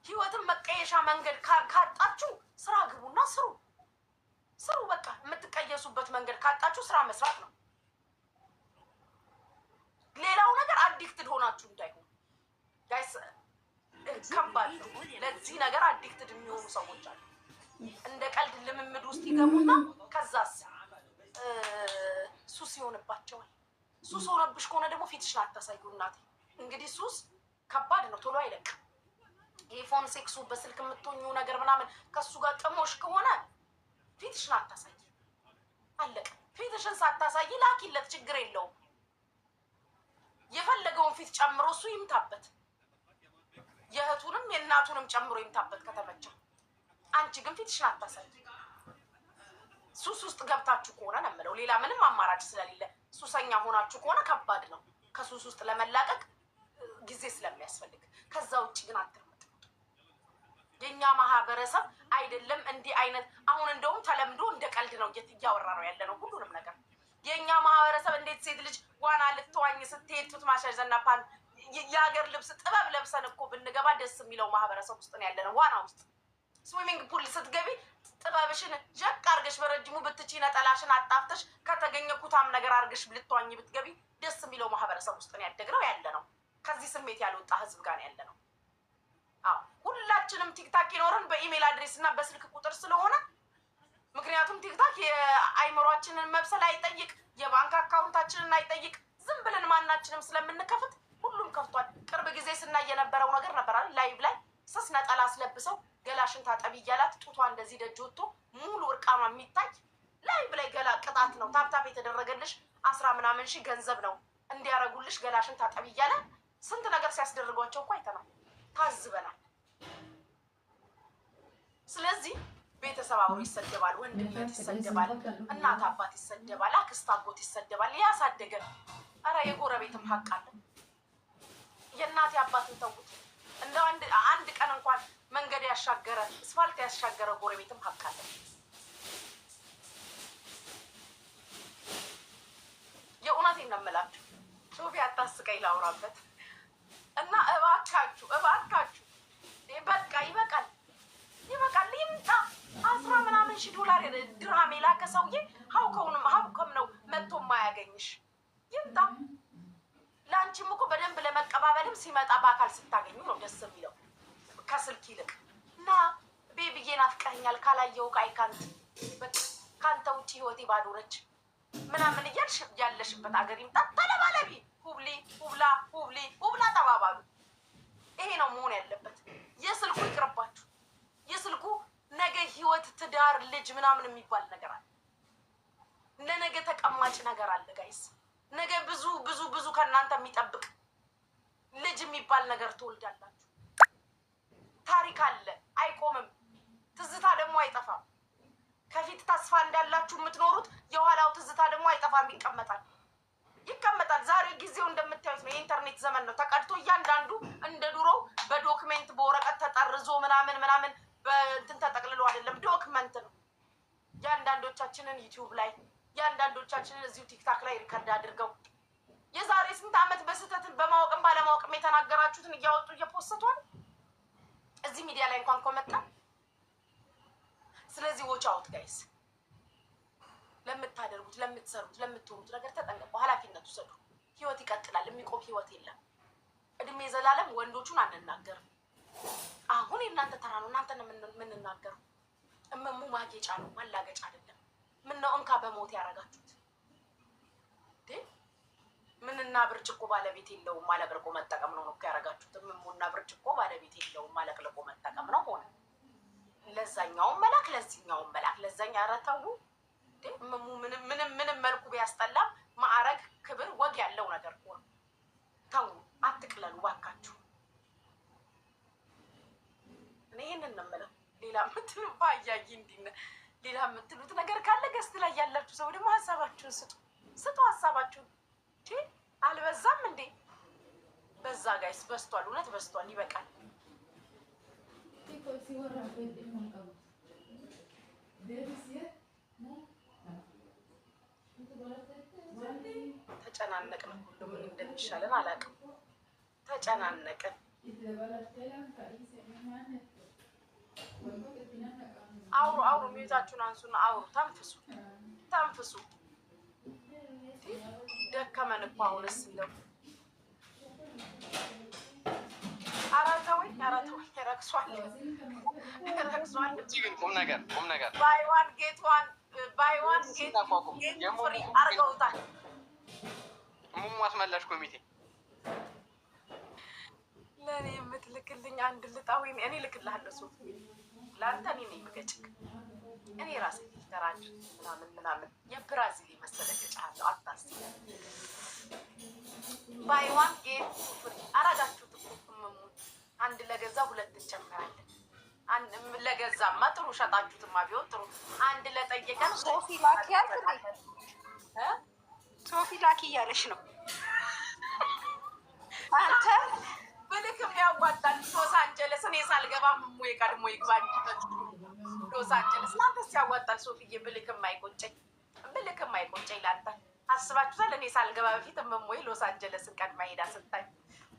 ህይወትን መቀየሻ መንገድ ካጣችሁ ስራ ግቡና ስሩ። በቃ የምትቀየሱበት መንገድ ካጣችሁ ስራ መስራት ነው። ሌላው ነገር አዲክትድ ሆናችሁ እንዳይሆን ጋይስ፣ ከባድ ነው። ለዚህ ነገር አዲክትድ የሚሆኑ ሰዎች አሉ። እንደ ቀልድ ልምምድ ውስጥ ይገቡና ከዛስ ሱስ ይሆንባቸዋል። ሱስ ሆነብሽ ከሆነ ደግሞ ፊትሽን አታሳዩ እናቴ። እንግዲህ ሱስ ከባድ ነው፣ ቶሎ አይለቅም። የፎን ሴክሱ በስልክ የምትሆኙ ነገር ምናምን ከሱ ጋር ጥሞሽ ከሆነ ፊትሽን አታሳይ፣ አለቀ። ፊትሽን ሳታሳይ ላኪለት፣ ችግር የለውም። የፈለገውን ፊት ጨምሮ እሱ ይምታበት፣ የእህቱንም የእናቱንም ጨምሮ ይምታበት ከተመቸው። አንቺ ግን ፊትሽን አታሳይ። ሱስ ውስጥ ገብታችሁ ከሆነ ነው የምለው፣ ሌላ ምንም አማራጭ ስለሌለ። ሱሰኛ ሆናችሁ ከሆነ ከባድ ነው ከሱስ ውስጥ ለመላቀቅ ጊዜ ስለሚያስፈልግ። ከዛ ውጭ ግን አትርምጥ። የኛ ማህበረሰብ አይደለም እንዲህ አይነት አሁን እንደውም ተለምዶ እንደ ቀልድ ነው እያወራ ነው ያለ ነው ሁሉንም ነገር። የኛ ማህበረሰብ እንዴት ሴት ልጅ ዋና ልትዋኝ ስትሄድ ጡት ማስያዝ እና የሀገር ልብስ ጥበብ ለብሰን እኮ ብንገባ ደስ የሚለው ማህበረሰብ ውስጥ ነው ያለ ነው። ዋና ውስጥ ስዊሚንግ ፑል ስትገቢ ጥበብሽን ጀቅ አርገሽ በረጅሙ ብትቺ ነጠላሽን አጣፍተሽ ከተገኘ ኩታም ነገር አርገሽ ልትዋኝ ብትገቢ ደስ የሚለው ማህበረሰብ ውስጥ ነው ያደግነው ያለ ነው። ከዚህ ስሜት ያልወጣ ህዝብ ጋር ያለ ነው። አዎ ሁላችንም ቲክታክ ይኖረን በኢሜል አድሬስ እና በስልክ ቁጥር ስለሆነ፣ ምክንያቱም ቲክታክ የአይምሯችንን መብሰል አይጠይቅ፣ የባንክ አካውንታችንን አይጠይቅ። ዝም ብለን ማናችንም ስለምንከፍት ሁሉም ከፍቷል። ቅርብ ጊዜ ስናይ የነበረው ነገር ነበር አይደል? ላይቭ ላይ ስስ ነጠላ አስለብሰው ገላሽን ታጠቢ እያላት ጡቷ እንደዚህ ደጅ ወጥቶ ሙሉ እርቃኗ የሚታይ ላይቭ ላይ ገላ ቅጣት ነው። ታፕታፕ የተደረገልሽ 10 ምናምን ሺህ ገንዘብ ነው እንዲያረጉልሽ ገላሽን ታጠቢ እያለ ስንት ነገር ሲያስደርጓቸው እኮ አይተናል፣ ታዝበናል። ስለዚህ ቤተሰብ አብሮ ይሰደባል፣ ወንድምነት ይሰደባል፣ እናት አባት ይሰደባል፣ አክስት አጎት ይሰደባል። ያሳደገ ኧረ የጎረቤትም ሀቅ አለ። የእናት አባትን ተውት። እንደ አንድ ቀን እንኳን መንገድ ያሻገረ አስፋልት ያሻገረ ጎረቤትም ሀቅ አለ። የእውነቴን ነው የምላችሁ። ሶፊ አታስቀኝ ላውራበት እና እባካችሁ በቃ ይበቃል። ይምጣ 10 ምናምን ሺህ ዶላር ድርሃም የላከ ሰውዬ ሀውከም ነው መጥቶ ማያገኝሽ። ይምጣ። ለአንቺም እኮ በደንብ ለመቀባበልም ሲመጣ በአካል ስታገኙ ነው ደስ የሚለው ከስልክ ይልቅ። እና ቤቢዬ ናፍቀኸኛል ካላየው አይካንት በቃ ካንተ ውጭ ህይወቴ ባዶ ነች ምናምን እያልሽ ያለሽበት አገር ይምጣ። ተለባለቢ ሁብላ ተባባሉ። ይሄ ነው መሆን ያለበት። የስልኩ ይቅርባችሁ። የስልኩ ነገ ህይወት፣ ትዳር፣ ልጅ ምናምን የሚባል ነገር አለ። ለነገ ተቀማጭ ነገር አለ ጋይስ። ነገ ብዙ ከእናንተ የሚጠብቅ ልጅ የሚባል ነገር ትወልዳላችሁ። ታሪክ አለ፣ አይቆምም። ትዝታ ደግሞ አይጠፋም። ከፊት ተስፋ እንዳላችሁ የምትኖሩት የኋላው ትዝታ ደግሞ አይጠፋም፣ ይቀመጣል። ዛሬ ጊዜው እንደምታዩት ነው፣ የኢንተርኔት ዘመን ነው። ተቀድቶ እያንዳንዱ እንደ ድሮው በዶክሜንት በወረቀት ተጠርዞ ምናምን በእንትን ተጠቅልሎ አይደለም፣ ዶክመንት ነው። የአንዳንዶቻችንን ዩቲዩብ ላይ የአንዳንዶቻችንን እዚሁ ቲክታክ ላይ ሪከርድ አድርገው የዛሬ ስንት ዓመት በስህተትን በማወቅም ባለማወቅም የተናገራችሁትን እያወጡ እየፖስቷል እዚህ ሚዲያ ላይ እንኳን ከመጣ። ስለዚህ ዎች አውት ጋይስ። ለምታደርጉት፣ ለምትሰሩት፣ ለምትሆኑት ነገር ተጠንቀቁ። ኃላፊነት ውሰዱ። ህይወት ይቀጥላል። የሚቆም ህይወት የለም። እድሜ ዘላለም ወንዶቹን አንናገርም። አሁን የእናንተ ተራ ነው። እናንተን የምንናገረው እመሙ ማጌጫ ነው፣ ማላገጫ አይደለም። ምነው እንካ በሞት ያረጋችሁት? ምንና ብርጭቆ ባለቤት የለውም ማለቅልቆ መጠቀም ነው እኮ ያረጋችሁት። እመሙና ብርጭቆ ባለቤት የለውም ማለቅልቆ መጠቀም ነው ሆነ። ለዛኛውም መላክ ለዚህኛውም መላክ ለዛኛ ረተው እመሙ ምንም መልኩ ቢያስጠላም ማዕረግ፣ ክብር፣ ወግ ያለው ነገር ሆነ። ተው አትቅለሉ ባካችሁ። እኔ ይሄንን ነው የምለው። ሌላ ምትሉ ባያይ እንዲነ ሌላ የምትሉት ነገር ካለ ገስት ላይ ያላችሁ ሰው ደግሞ ሀሳባችሁን ስጡ ሀሳባችሁን። አልበዛም እንዴ? በዛ ጋይስ በስቷል፣ እውነት በስቷል። ይበቃል። ተጨናነቅን። ሁሉ ምን እንደሚሻለን አላውቅም። ተጨናነቅን። አውሩ አውሩ፣ ሚዩታችሁን አንሱና አውሩ። ተንፍሱ ተንፍሱ። ደከመን እኮ አሁንስ እንደው ኧረ ተወኝ፣ ኧረ ተወኝ። ረክሷል ረክሷል። ቁም ነገር ባይዋን ጌት ዋን ባይዋን ጌት ፍሪ አርገውታል። ሙሙ አስመላሽ ኮሚቴ ለእኔ የምትልክልኝ አንድ ልጣዊ እኔ ልክልሃለሁ። ሶፊ ለአንተ እኔ ነኝ የምገጭክ። እኔ ራሴ ፊልተራጅ ምናምን ምናምን የብራዚል የመሰለ ገጫለሁ። አታስብ። ባይዋን ጌት ፍሪ አራዳችሁት እኮ እምሙ። አንድ ለገዛ ሁለት እንጨምራለን። አንድ ለገዛማ ጥሩ፣ ሸጣችሁትማ ቢሆን ጥሩ። አንድ ለጠየቀን ሶፊ ላኪ ያልኩት ሶፊ ላኪ እያለሽ ነው አንተ ብልክም ያዋጣል። ሎስ አንጀለስ እኔ ሳልገባ እምሙ የቀድሞ ይግባኝ። ሎስ አንጀለስ እናንተስ ያዋጣል። ሶፊዬ ብልክም አይቆጨኝ፣ ብልክም አይቆጨኝ። ላንተ አስባችሁታል? እኔ ሳልገባ በፊት እምሙ ሎስ አንጀለስን ቀድማ ሄዳ ስታይ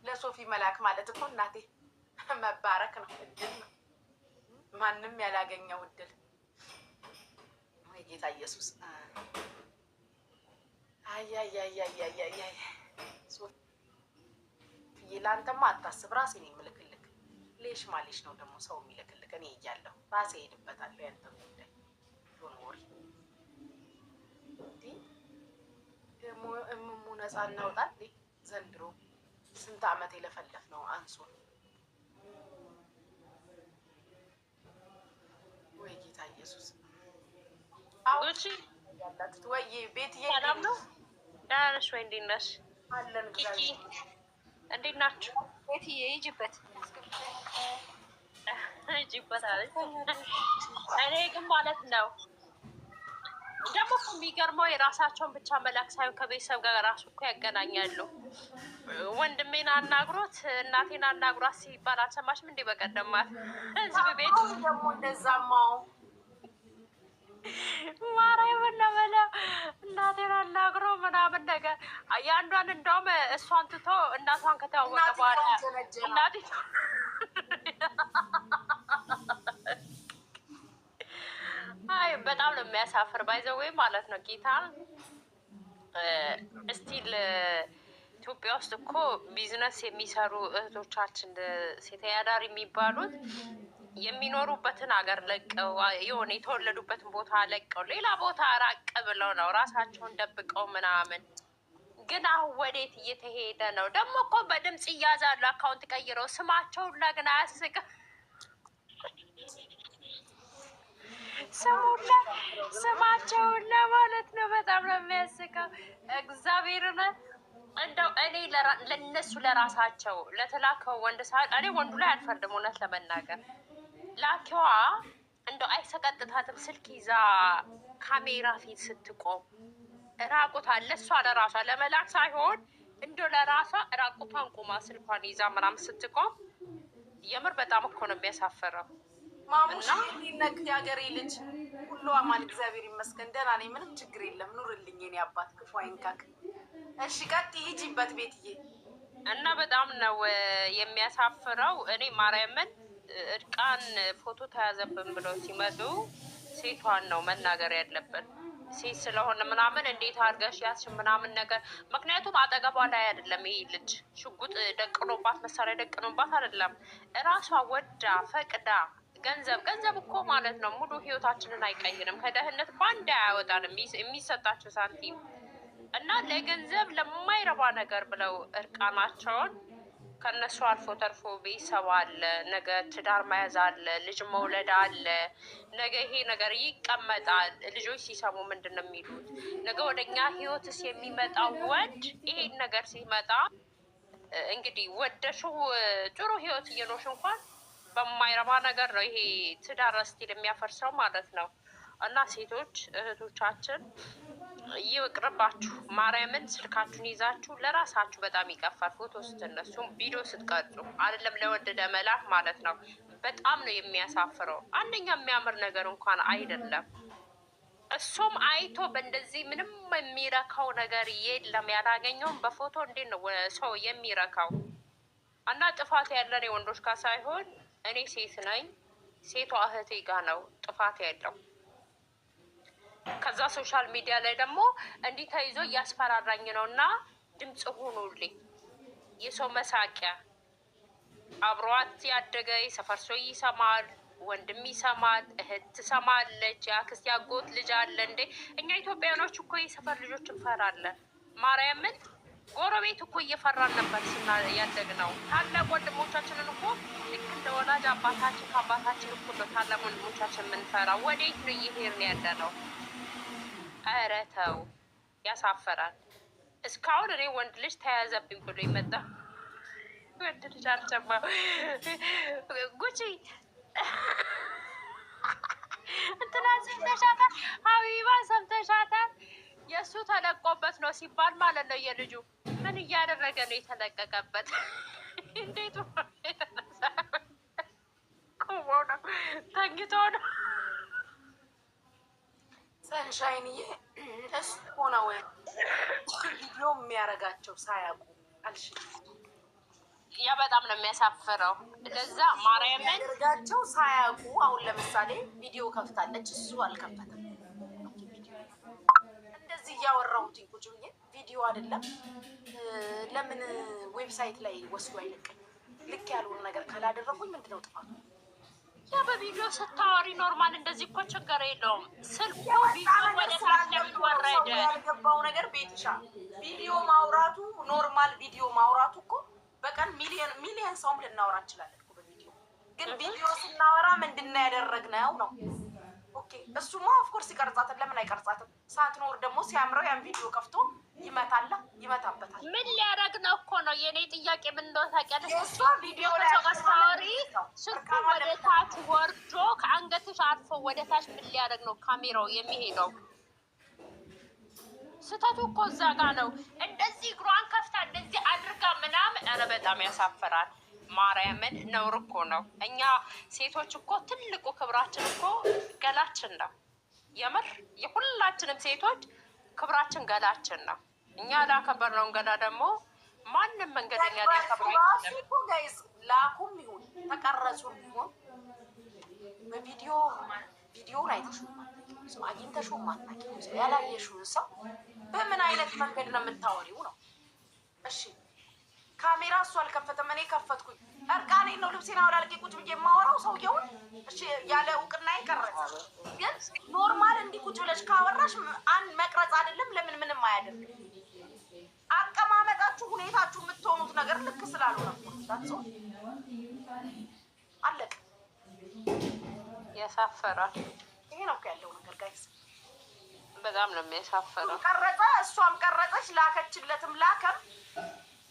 ለሶፊ መላክ ማለት እኮ እናቴ መባረክ ነው፣ እድል ነው። ማንም ያላገኘው እድል። ወይ ጌታ ኢየሱስ! አያያያያያያይ ሶፊዬ ለአንተማ አታስብ፣ ራሴ ነው የምልክልክ። ሌሽ ማሌሽ ነው ደግሞ ሰው የሚልክልክ። እኔ እያለሁ ራሴ ሄድበታለሁ። ያንተ ጉዳይ ዶን ወሪ። ደግሞ እምሙ ነፃ እናውጣል። ዘንድሮ ስንት ዓመት የለፈለፍ ነው አንሶ። ወይ ጌታ ኢየሱስ! ጉቺ ያላችሁት ወይ ቤትዬ ሰላም ነው? ደህና ነሽ ወይ? እንዴት ነሽ? አለን ኪኪ እንዴት ናችሁ? ቤትዬ ይጅበት ይጅበት አለች። እኔ ግን ማለት ነው ደግሞ እኮ የሚገርመው የራሳቸውን ብቻ መላክ ሳይሆን ከቤተሰብ ጋር ራሱ እኮ ያገናኛሉ። ወንድሜን አናግሮት እናቴን አናግሯት ሲባል አልሰማሽም እንዴ? በቀደማት ህዝብ ቤት ደግሞ እንደዛማው ማርያምን ለበለው እናቴን አናግሮ ምናምን ነገር የአንዷን እንደውም እሷን ትቶ እናቷን ከተዋወቀ በኋላ እናቴ አይ በጣም ነው የሚያሳፍር። ባይዘወይ ማለት ነው ጌታ እስቲል ኢትዮጵያ ውስጥ እኮ ቢዝነስ የሚሰሩ እህቶቻችን ሴት አዳሪ የሚባሉት የሚኖሩበትን ሀገር ለቀው የሆነ የተወለዱበትን ቦታ ለቀው ሌላ ቦታ ራቅ ብለው ነው ራሳቸውን ደብቀው ምናምን። ግን አሁን ወዴት እየተሄደ ነው? ደግሞ እኮ በድምፅ እያዛሉ አካውንት ቀይረው ስማቸውን ለግን አያስቅም። ስማቸውን ለማለት ነው። በጣም ነው የሚያስቀው። እግዚአብሔርን እንደው እኔ ለነሱ ለራሳቸው ለተላከው ወንድ ሰዓት እኔ ወንዱ ላይ አልፈርድም። እውነት ለመናገር ላኪዋ እንደው አይሰቀጥታትም። ስልክ ይዛ ካሜራ ፊት ስትቆም ራቁት አለ እሷ ለራሷ ለመላክ ሳይሆን እንደው ለራሷ ራቁቷን ቆማ ስልኳን ይዛ ምናምን ስትቆም የምር በጣም እኮ ነው የሚያሳፍረው። ማሙሽ ነክ የሀገሬ ልጅ ሁሉ አማን እግዚአብሔር ይመስገን ደህና ነኝ። ምንም ችግር የለም። ኑርልኝ የኔ አባት ክፉ አይንካክ። እሺ ቀጥይ ሂጂበት ቤትዬ። እና በጣም ነው የሚያሳፍረው። እኔ ማርያምን እርቃን ፎቶ ተያዘብን ብለው ሲመጡ ሴቷን ነው መናገር ያለብን። ሴት ስለሆነ ምናምን እንዴት አድርገሽ ያዝሽ ምናምን ነገር። ምክንያቱም አጠገቧ ላይ አይደለም ይሄ ልጅ ሽጉጥ ደቅኖባት መሳሪያ ደቅኖባት አይደለም። እራሷ ወዳ ፈቅዳ ገንዘብ እኮ ማለት ነው ሙሉ ህይወታችንን አይቀይርም። ከደህንነት በአንድ አያወጣንም የሚሰጣቸው ሳንቲም እና ለገንዘብ ለማይረባ ነገር ብለው እርቃናቸውን ከነሱ አልፎ ተርፎ ቤተሰብ አለ፣ ነገ ትዳር መያዝ አለ፣ ልጅ መውለድ አለ። ነገ ይሄ ነገር ይቀመጣል። ልጆች ሲሰሙ ምንድን ነው የሚሉት? ነገ ወደኛ ህይወትስ የሚመጣው ወንድ ይሄን ነገር ሲመጣ እንግዲህ ወደሽው ጥሩ ህይወት እየኖርሽ እንኳን በማይረባ ነገር ነው ይሄ ትዳር ስቲል የሚያፈርሰው ማለት ነው። እና ሴቶች እህቶቻችን ይቅርባችሁ። ማርያምን ስልካችሁን ይዛችሁ ለራሳችሁ በጣም ይቀፋል። ፎቶ ስትነሱ ቪዲዮ ስትቀርጹ አይደለም ለወደደ መላክ ማለት ነው። በጣም ነው የሚያሳፍረው። አንደኛ የሚያምር ነገር እንኳን አይደለም። እሱም አይቶ በእንደዚህ ምንም የሚረካው ነገር የለም። ያላገኘውም በፎቶ እንዴት ነው ሰው የሚረካው? እና ጥፋት ያለን የወንዶች ጋር ሳይሆን እኔ ሴት ነኝ፣ ሴቷ እህቴ ጋር ነው ጥፋት ያለው። ከዛ ሶሻል ሚዲያ ላይ ደግሞ እንዲህ ተይዞ እያስፈራራኝ ነው እና ድምፅ ሆኑልኝ። የሰው መሳቂያ አብሯት ያደገ የሰፈር ሰው ይሰማል፣ ወንድም ይሰማል፣ እህት ትሰማለች፣ የአክስት ያጎት ልጅ አለ። እንዴ እኛ ኢትዮጵያኖች እኮ የሰፈር ልጆች እንፈራለን። ማርያምን ጎረቤት እኮ እየፈራን ነበር ያደግ ነው። ታላቅ ወንድሞቻችንን እኮ ልክ እንደ ወላጅ አባታችን ከአባታችን እኮ ነው ታላቅ ወንድሞቻችን የምንፈራ። ወዴት ነው እየሄድን ያለ ነው? ኧረ ተው፣ ያሳፈራል። እስካሁን እኔ ወንድ ልጅ ተያዘብኝ ብሎ ይመጣ ወንድ ልጅ አልሰማ ጉቺ እንትና ሰምተሻታል? ሀቢባ ሰምተሻታል? የእሱ ተለቆበት ነው ሲባል ማለት ነው። የልጁ ምን እያደረገ ነው የተለቀቀበት? እንዴት የተነሳ ቁሞ ነው ተኝቶ ነው? ሰንሻይንዬ እሱ ሆነ ወይ ቪዲዮ የሚያደርጋቸው ሳያውቁ አልሽ። ያ በጣም ነው የሚያሳፍረው። ለዛ ማርያምን የሚያደርጋቸው ሳያውቁ አሁን ለምሳሌ ቪዲዮ ከፍታለች፣ እሱ አልከፈተም። እንደዚህ እያወራሁት ቁጭ ብዬ ቪዲዮ አይደለም ለምን ዌብሳይት ላይ ወስዶ አይለቀኝ? ልክ ያልሆነ ነገር ካላደረጉኝ ምንድነው ጥፋቱ? ያ በቪዲዮ ስታወሪ ኖርማል እንደዚህ እኮ ችግር የለውም። ስልኩ ቪዲዮ ወደ ታች ወረደ። ያልገባው ነገር ቤትሻ ቪዲዮ ማውራቱ ኖርማል ቪዲዮ ማውራቱ እኮ በቀን ሚሊየን ሰውም ልናወራ እንችላለን እኮ በቪዲዮ። ግን ቪዲዮ ስናወራ ምንድነው ያደረግነው ነው። ኦኬ እሱማ ኦፍኮርስ ይቀርጻታል። ለምን አይቀርጻትም? ሳትኖር ደግሞ ሲያምረው ያን ቪዲዮ ከፍቶ ይመታበታል። ምን ሊያደርግ ነው እኮ ነው የኔ ጥያቄ። ምን እንደሆነ ታውቂያለሽ? እሷ ቪዲዮ ላይ ስታወሪ ስልኩ ወደ ታች ወርዶ ከአንገትሽ አልፎ ወደ ታች ምን ሊያደርግ ነው ካሜራው የሚሄደው? ስህተቱ እኮ እዛ ጋ ነው። እንደዚህ እግሯን ከፍታ እንደዚህ አድርጋ ምናምን፣ ኧረ በጣም ያሳፍራል። ማርያምን ነውር እኮ ነው። እኛ ሴቶች እኮ ትልቁ ክብራችን እኮ ገላችን ነው። የምር የሁላችንም ሴቶች ክብራችን ገላችን ነው። እኛ ላከበርነውን ገላ ደግሞ ማንም መንገደኛ ሊያከብረው ይችላል። ጋይስ ላኩም ይሁን ተቀረጹም ይሁን በቪዲዮውን አይተሽው አግኝተሽው ማታውቂው ሰው ያላየሽውን ሰው በምን አይነት መንገድ ነው የምታወሪው ነው? እሺ ካሜራ እሱ አልከፈተም፣ እኔ ከፈትኩኝ። እርቃኔን ነው ልብሴን አውላልቄ ቁጭ ብዬ የማወራው ሰውየውን። እሺ ያለ እውቅና ይቀረጽ። ግን ኖርማል እንዲህ ቁጭ ብለሽ ካወራሽ መቅረጽ አይደለም። ለምን ምንም አያደርግም። አቀማመጣችሁ፣ ሁኔታችሁ፣ የምትሆኑት ነገር ልክ ስላልሆነ ነው። አለቅ ያሳፈራል። ይሄ ነው ያለው ነገር ጋይስ። በጣም ነው የሚያሳፈረው። ቀረጸ፣ እሷም ቀረጸች፣ ላከችለትም ላከም።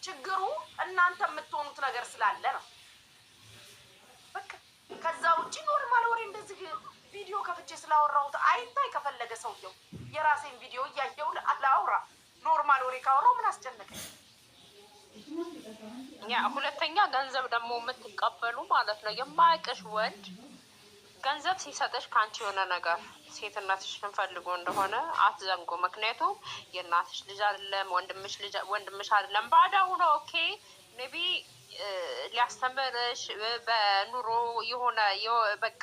ችግሩ እናንተ የምትሆኑት ነገር ስላለ ነው። በቃ ከዛ ውጭ ኖርማል ወሬ እንደዚህ ቪዲዮ ከፍቼ ስላወራሁት አይታይ። ከፈለገ ሰውየው የራሴን ቪዲዮ እያየው ለአውራ ኖርማል ወሬ ካወራው ምን አስጨነቀኝ? ያ ሁለተኛ ገንዘብ ደግሞ የምትቀበሉ ማለት ነው። የማያውቅሽ ወንድ ገንዘብ ሲሰጥሽ ከአንቺ የሆነ ነገር ሴትነትሽን ፈልጎ እንደሆነ አትዘንጉ። ምክንያቱም የእናትሽ ልጅ አይደለም፣ ወንድምሽ አይደለም። ባዳ ሆኖ ኦኬ ሜቢ ሊያስተምርሽ በኑሮ የሆነ በቃ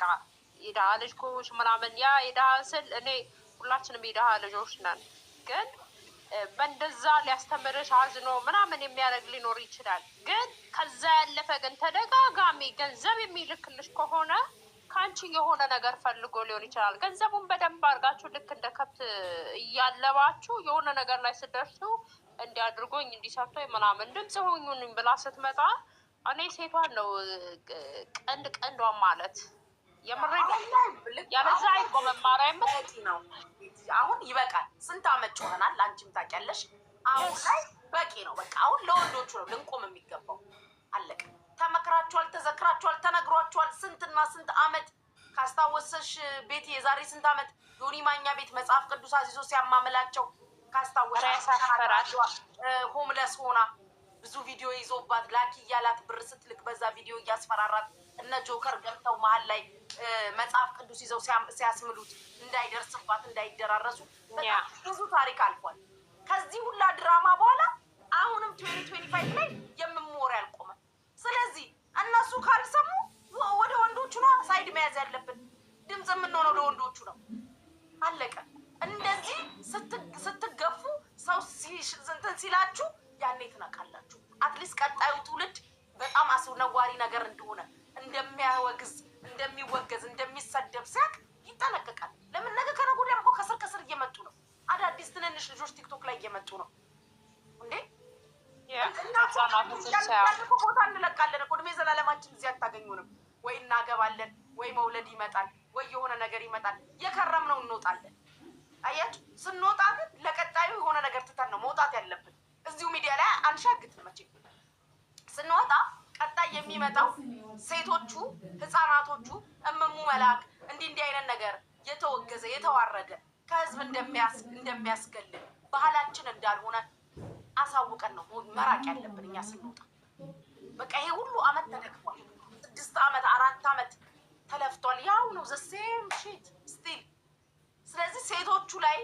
የድሃ ልጅ ኮሽ ምናምን። ያ የድሃ ስል እኔ ሁላችንም የድሃ ልጆች ነን። ግን በእንደዛ ሊያስተምርሽ አዝኖ ምናምን የሚያደርግ ሊኖር ይችላል። ግን ከዛ ያለፈ ግን ተደጋጋሚ ገንዘብ የሚልክልሽ ከሆነ ከአንቺ የሆነ ነገር ፈልጎ ሊሆን ይችላል። ገንዘቡን በደንብ አድርጋችሁ ልክ እንደ ከብት እያለባችሁ የሆነ ነገር ላይ ስደርሱ እንዲያድርጎኝ እንዲሰርቶኝ ምናምን ድምፅ ሆኙን ብላ ስትመጣ እኔ ሴቷን ነው ቀንዷን ማለት የምሬ ያለዛ አይቆመም። ማርያም ነው አሁን ይበቃል። ስንት አመት ሆነናል። አንቺም ታውቂያለሽ። አሁን ላይ በቂ ነው። በቃ አሁን ለወንዶቹ ነው ልንቆም የሚገባው። አለቀ። ተመክራችኋል፣ ተዘክራችኋል፣ ተነግሯችኋል። ስንትና ስንት አመት ካስታወሰሽ ቤት የዛሬ ስንት አመት ዮኒ ማኛ ቤት መጽሐፍ ቅዱስ አዚዞ ሲያማምላቸው ካስታወሰሽ ሆምለስ ሆና ብዙ ቪዲዮ ይዞባት ላኪ እያላት ብር ስትልክ በዛ ቪዲዮ እያስፈራራት እነ ጆከር ገብተው መሀል ላይ መጽሐፍ ቅዱስ ይዘው ሲያስምሉት እንዳይደርስባት እንዳይደራረሱ ብዙ ታሪክ አልፏል። ከዚህ ሁላ ድራማ በኋላ አሁንም 2025 ላይ የምሞር ያልቆመ አስነዋሪ ነገር እንደሆነ እንደሚያወግዝ እንደሚወገዝ እንደሚሰደብ ሲያቅ ይጠነቀቃል። ለምን ነገ ከነገ ወዲያ እኮ ከስር ከስር እየመጡ ነው። አዳዲስ ትንንሽ ልጆች ቲክቶክ ላይ እየመጡ ነው እንዴ። ቦታ እንለቃለን እኮ እድሜ ዘላለማችን እዚህ አታገኙንም። ወይ እናገባለን፣ ወይ መውለድ ይመጣል፣ ወይ የሆነ ነገር ይመጣል። የከረምነው እንወጣለን። አያችሁ፣ ስንወጣ ግን ለቀጣዩ የሆነ ነገር ትተን ነው መውጣት ያለብን። እዚሁ ሚዲያ ላይ አንሻግት መቼ ስንወጣ ቀጣይ የሚመጣው ሴቶቹ፣ ህፃናቶቹ እምሙ መላክ እንዲህ አይነት ነገር የተወገዘ የተዋረደ ከህዝብ እንደሚያስገልን ባህላችን እንዳልሆነ አሳውቀን ነው መራቅ ያለብን እኛ ስንወጣ። በቃ ይሄ ሁሉ አመት ተደግሟል። 6 አመት 4 አመት ተለፍቷል። ያው ነው ዘሴም ሺት ስቲል። ስለዚህ ሴቶቹ ላይ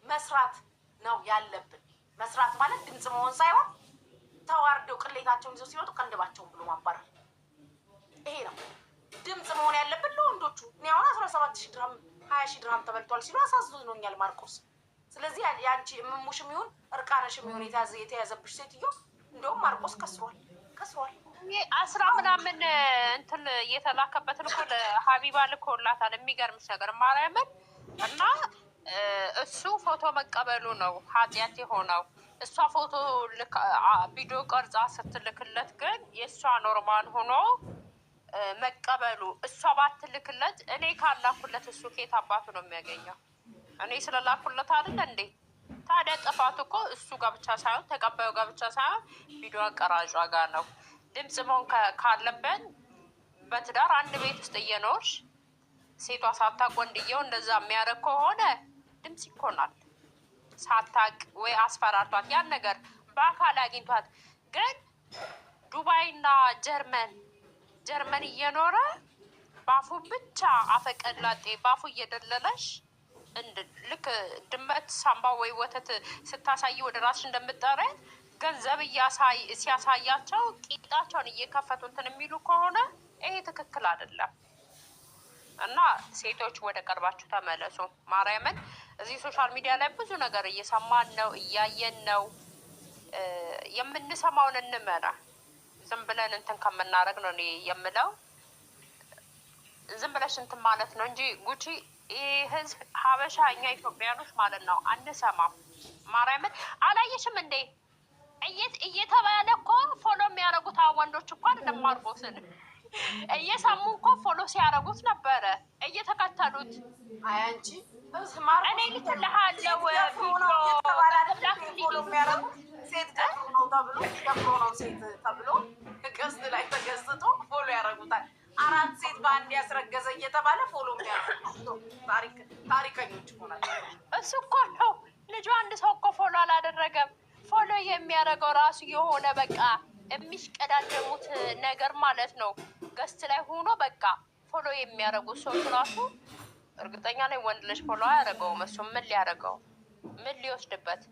መስራት ነው ያለብን። መስራት ማለት ድምፅ መሆን ሳይሆን ተዋርደው ቅሌታቸውን ይዘው ሲወጡ ቀንድባቸውን ብሎ ማባረር፣ ይሄ ነው ድምፅ መሆን ያለብን ለወንዶቹ። እኔ አሁን 17,000 ድርሃም 20,000 ድርሃም ተበልቷል ሲሉ አሳዝኖኛል ማርቆስ። ስለዚህ ያንቺ እምሙሽም ይሁን እርቃነሽም ይሁን የተያዘብሽ ሴትዮ እንደውም ማርቆስ ከስሯል። 10 ምናምን እንትን እየተላከበትን እኮ ለሀቢባ ልኮላታል። የሚገርምሽ ነገር ማርያምን እና እሱ ፎቶ መቀበሉ ነው ኃጢአት የሆነው። እሷ ፎቶ ቪዲዮ ቀርጻ ስትልክለት ግን የእሷ ኖርማል ሆኖ መቀበሉ። እሷ ባትልክለት እኔ ካላኩለት እሱ ኬት አባቱ ነው የሚያገኘው? እኔ ስለላኩለት አይደለ እንዴ? ታዲያ ጥፋቱ እኮ እሱ ጋር ብቻ ሳይሆን ተቀባዩ ጋር ብቻ ሳይሆን ቪዲዮ አቀራጯ ጋር ነው። ድምፅ መሆን ካለብን በትዳር አንድ ቤት ውስጥ እየኖርሽ ሴቷ ሳታቅ ወንድየው እንደዛ የሚያደርግ ከሆነ ድምፅ ይኮናል። ሳታቅ ወይ አስፈራርቷት ያን ነገር በአካል አግኝቷት ግን ዱባይና ጀርመን እየኖረ ባፉ ብቻ አፈቀላጤ ባፉ እየደለለሽ ልክ ድመት ሳምባ ወይ ወተት ስታሳይ ወደ ራስሽ እንደምጠረት ገንዘብ ሲያሳያቸው ቂጣቸውን እየከፈቱ እንትን የሚሉ ከሆነ ይሄ ትክክል አይደለም። እና ሴቶች ወደ ቀልባችሁ ተመለሱ። ማርያምን እዚህ ሶሻል ሚዲያ ላይ ብዙ ነገር እየሰማን ነው፣ እያየን ነው። የምንሰማውን እንመራ። ዝም ብለን እንትን ከምናደርግ ነው እኔ የምለው። ዝም ብለሽ እንትን ማለት ነው እንጂ ጉቺ ይህ ህዝብ ሀበሻ እኛ ኢትዮጵያኖች ማለት ነው አንሰማም። ማርያምን አላየሽም እንዴ? እየተባለ እኮ ፎሎ የሚያደርጉት ወንዶች እኮ አይደለም ማርቆስን እየሰሙ እኮ ፎሎ ሲያደርጉት ነበረ እየተከተሉት። አንቺ እኔ ልትልሃለው ሴት ደፍሮ ነው ሴት ተብሎ ቅስት ላይ ተገዝቶ ፎሎ ያደርጉታል። 4 ሴት በአንድ ያስረገዘ እየተባለ ፎሎ የሚያደርጉ ታሪከኞች ሆናቸው። እሱ እኮ ነው ልጁ። አንድ ሰው እኮ ፎሎ አላደረገም። ፎሎ የሚያደርገው ራሱ የሆነ በቃ የሚሽቀዳደሙት ነገር ማለት ነው። ገስት ላይ ሆኖ በቃ ፎሎ የሚያደርጉት ሰዎች ራሱ እርግጠኛ ላይ ወንድ ልጅ ፎሎ አያደርገውም። እሱ ምን ሊያደርገው ምን ሊወስድበት?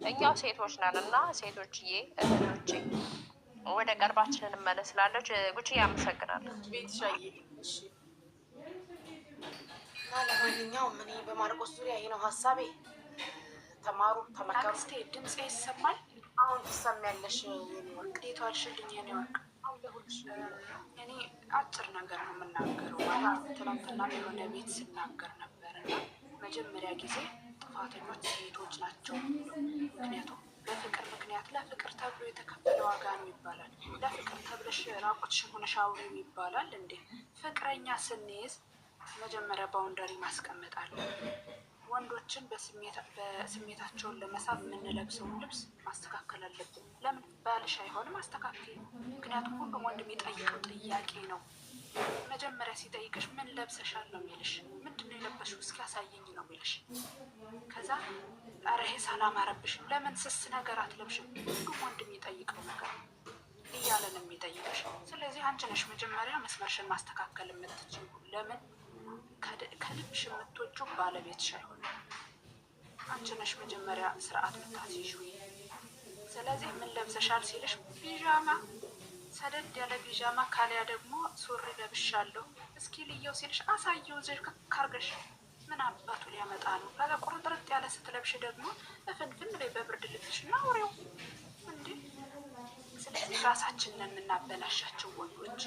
እኛው ሴቶች ነን እና ሴቶችዬ እህቶቼ ወደ ቀልባችን እንመለስላለች። ጉቺ ያመሰግናለሁ። ቤት ሻዬ እሺ። እና ለማንኛውም እኔ በማርቆስ ዙሪያ ይሄ ነው ሀሳቤ። ተማሩ፣ ተመከሩ። አክስቴ ድምፅ ይሰማል? አሁን ትሰሚያለሽ? እንዴት ዋልሽልኝ? የኔ ወርቅ እኔ አጭር ነገር ነው የምናገረው። ማለት ትናንትና የሆነ ቤት ስናገር ነበር እና መጀመሪያ ጊዜ ጥፋተኞች ሴቶች ናቸው። ምክንያቱም በፍቅር ምክንያት ለፍቅር ተብሎ የተከፈለ ዋጋ ነው ይባላል። ለፍቅር ተብለሽ ራቆትሽን ሆነሽ አውሪው ይባላል እንዴ? ፍቅረኛ ስንይዝ መጀመሪያ ባውንደሪ ማስቀመጥ አለብን። ወንዶችን በስሜታቸውን ለመሳብ የምንለብሰውን ልብስ ማስተካከል አለብን። ለምን ባልሽ አይሆንም? አስተካክል። ምክንያቱም ሁሉም ወንድ የሚጠይቀው ጥያቄ ነው። መጀመሪያ ሲጠይቅሽ ምን ለብሰሻል ነው የሚልሽ። ምንድን ነው የለበሽው እስኪ ያሳየኝ ነው የሚልሽ። ከዛ ኧረ ይሄ ሳላማረብሽም ለምን ስስ ነገር አትለብሽም? ሁሉም ወንድ የሚጠይቀው ነገር እያለ ነው የሚጠይቅሽ። ስለዚህ አንቺ ነሽ መጀመሪያ መስመርሽን ማስተካከል የምትችይው። ለምን ከልብሽ የምትወጂው ባለቤትሽ አይሆንም። አንቺ ነሽ መጀመሪያ ስርዓት የምታስይዥው። ስለዚህ ምን ለብሰሻል ሲልሽ ፒዣማ፣ ሰደድ ያለ ፒዣማ ካሊያ ደግሞ ሱሪ ለብሻለሁ እስኪ ልየው ሲልሽ አሳየው ዘር ካርገሽ ምን አባቱ ሊያመጣ ነው? ከዛ ቁርጥርጥ ያለ ስትለብሽ ደግሞ በፍንፍን ላይ በብርድ ልብስሽ እና አውሬው እንዴ። ስለዚህ ራሳችንን የምናበላሻቸው ወንዶች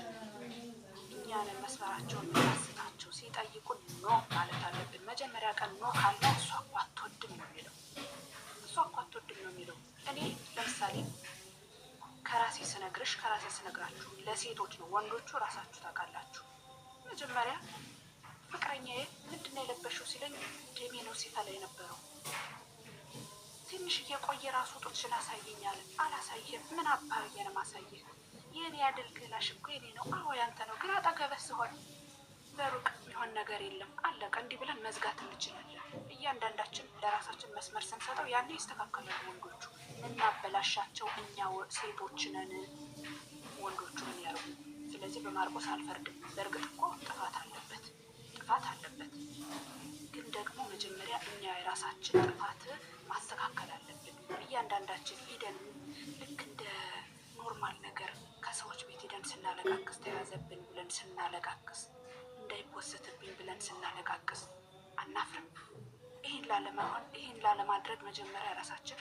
እኛንን መስመራቸውን የምናስታቸው። ሲጠይቁን ኖ ማለት አለብን። መጀመሪያ ቀን ኖ ካለ እሷ እኮ አትወድም ነው የሚለው። እሷ እኮ አትወድም ነው የሚለው። እኔ ለምሳሌ ከራሴ ስነግራችሁ ለሴቶች ነው። ወንዶቹ ራሳችሁ ታውቃላችሁ። መጀመሪያ ፍቅረኛዬ ምንድን ነው የለበሽው ሲለኝ ደሜ ነው ሲታ ላይ ነበረው። ትንሽ እየቆየ ራሱ ጡትሽን አሳየኛል። አላሳየም። ምን አባዬ ነው ማሳየህ? የኔ ያድል ገላሽ እኮ የኔ ነው። አዎ ያንተ ነው፣ ግን አጠገብህ ስሆን በሩቅ የሚሆን ነገር የለም። አለቀ። እንዲህ ብለን መዝጋት እንችላለን። እያንዳንዳችን ለራሳችን መስመር ስንሰጠው ያኔ ይስተካከላሉ ወንዶቹ። እናበላሻቸው እኛ ሴቶች ነን፣ ወንዶቹ ምን ያደርጉ? ስለዚህ በማርቆስ አልፈርድም። በእርግጥ እኮ ጥፋት አለበት፣ ግን ደግሞ መጀመሪያ እኛ የራሳችን ጥፋት ማስተካከል አለብን። እያንዳንዳችን ሂደን ልክ እንደ ኖርማል ነገር ከሰዎች ቤት ሂደን ስናለቃቅስ፣ ተያዘብን ብለን ስናለቃቅስ፣ እንዳይፖስትብኝ ብለን ስናለቃቅስ አናፍርም። ይህን ላለማድረግ መጀመሪያ ራሳችን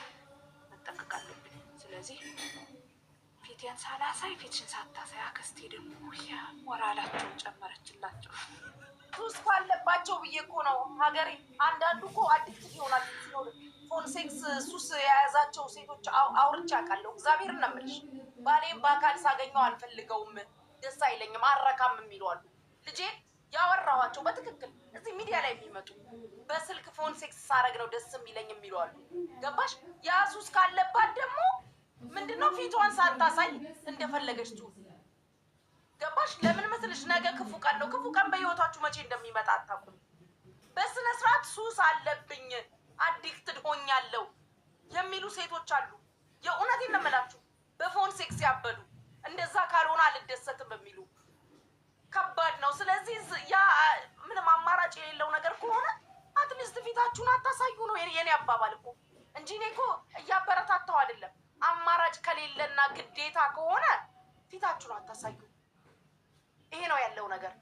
መጠንቀቅ አለብን። ስለዚህ ፊቴን ሳላሳይ ፊትሽን ሳታሳይ አክስቴ ደግሞ ሞራላቸውን ጨመረችላቸው። ሱስ ካለባቸው ብዬ እኮ ነው ሀገሬ። አንዳንዱ እኮ አዲክት ይሆናል ሲኖር ፎን ሴክስ ሱስ የያዛቸው ሴቶች አውርቼ አውቃለሁ። እግዚአብሔርን ነው የምልሽ። ባሌም በአካል ሳገኘው አልፈልገውም፣ ደስ አይለኝም፣ አረካም የሚሉ አሉ። ልጄን ያወራኋቸው በትክክል እዚህ ሚዲያ ላይ የሚመጡ በስልክ ፎን ሴክስ ሳረግ ነው ደስ የሚለኝ የሚሉ አሉ። ገባሽ? ያ ሱስ ካለባት ደግሞ ምንድነው ፊቷን ሳታሳይ እንደፈለገች ቱ ገባሽ? ለምን መስልሽ? ነገ ክፉ ቀን ነው። ክፉ ቀን በህይወታችሁ መቼ እንደሚመጣ አታውቁም። በስነ ስርዓት ሱስ አለብኝ አዲክትድ ሆኛለሁ የሚሉ ሴቶች አሉ። የእውነቴን ነው የምላችሁ። በፎን ሴክስ ያበዱ እንደዛ ካልሆነ አልደሰትም የሚሉ ከባድ ነው። ስለዚህ ያ ምንም አማራጭ የሌለው ነገር ከሆነ አትሊስት ፊታችሁን አታሳዩ ነው የኔ አባባል እኮ እንጂ እኔ እኮ እያበረታታው አይደለም። አማራጭ ከሌለና ግዴታ ከሆነ ፊታችሁን አታሳዩ። ይሄ ነው ያለው ነገር።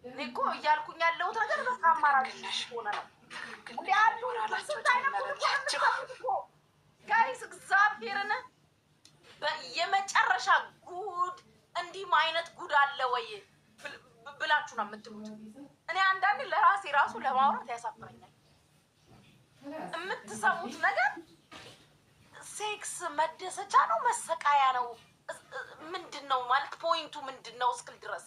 እኔ እኮ እያልኩኝ ያለሁት ነገር በቃ አማራጭ ሆነ ነው እንዴ አሉ ጋይስ። እግዚአብሔርን የመጨረሻ ጉድ እንዲህም አይነት ጉድ አለ ወይ ብላችሁ ነው የምትሉት። እኔ አንዳንዴ ለራሴ ራሱ ለማውራት ያሳፍረኛል። የምትሰሙት ነገር ሴክስ መደሰቻ ነው መሰቃያ ነው ምንድን ነው ማለት ፖይንቱ ምንድን ነው እስክል ድረስ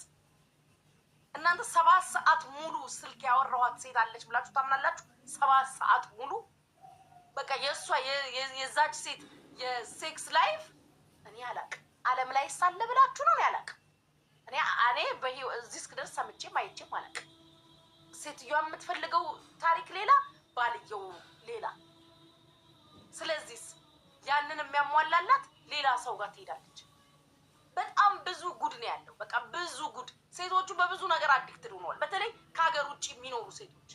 እናንተ 7 ሰዓት ሙሉ ስልክ ያወራኋት ሴት አለች ብላችሁ ታምናላችሁ? 7 ሰዓት ሙሉ በቃ የእሷ የዛች ሴት የሴክስ ላይፍ እኔ አላቅም። ዓለም ላይ ሳለ ብላችሁ ነው ያላቅ። እኔ እዚህ እስክደርስ ሰምቼም አይቼም አላቅም። ሴትዮዋ የምትፈልገው ታሪክ ሌላ፣ ባልየው ሌላ። ስለዚህ ያንን የሚያሟላላት ሌላ ሰው ጋር ትሄዳለች። በጣም ብዙ ጉድ ነው ያለው። በቃ ብዙ ጉድ። ሴቶቹ በብዙ ነገር አዲክትድ ሆነዋል። በተለይ ከሀገር ውጭ የሚኖሩ ሴቶች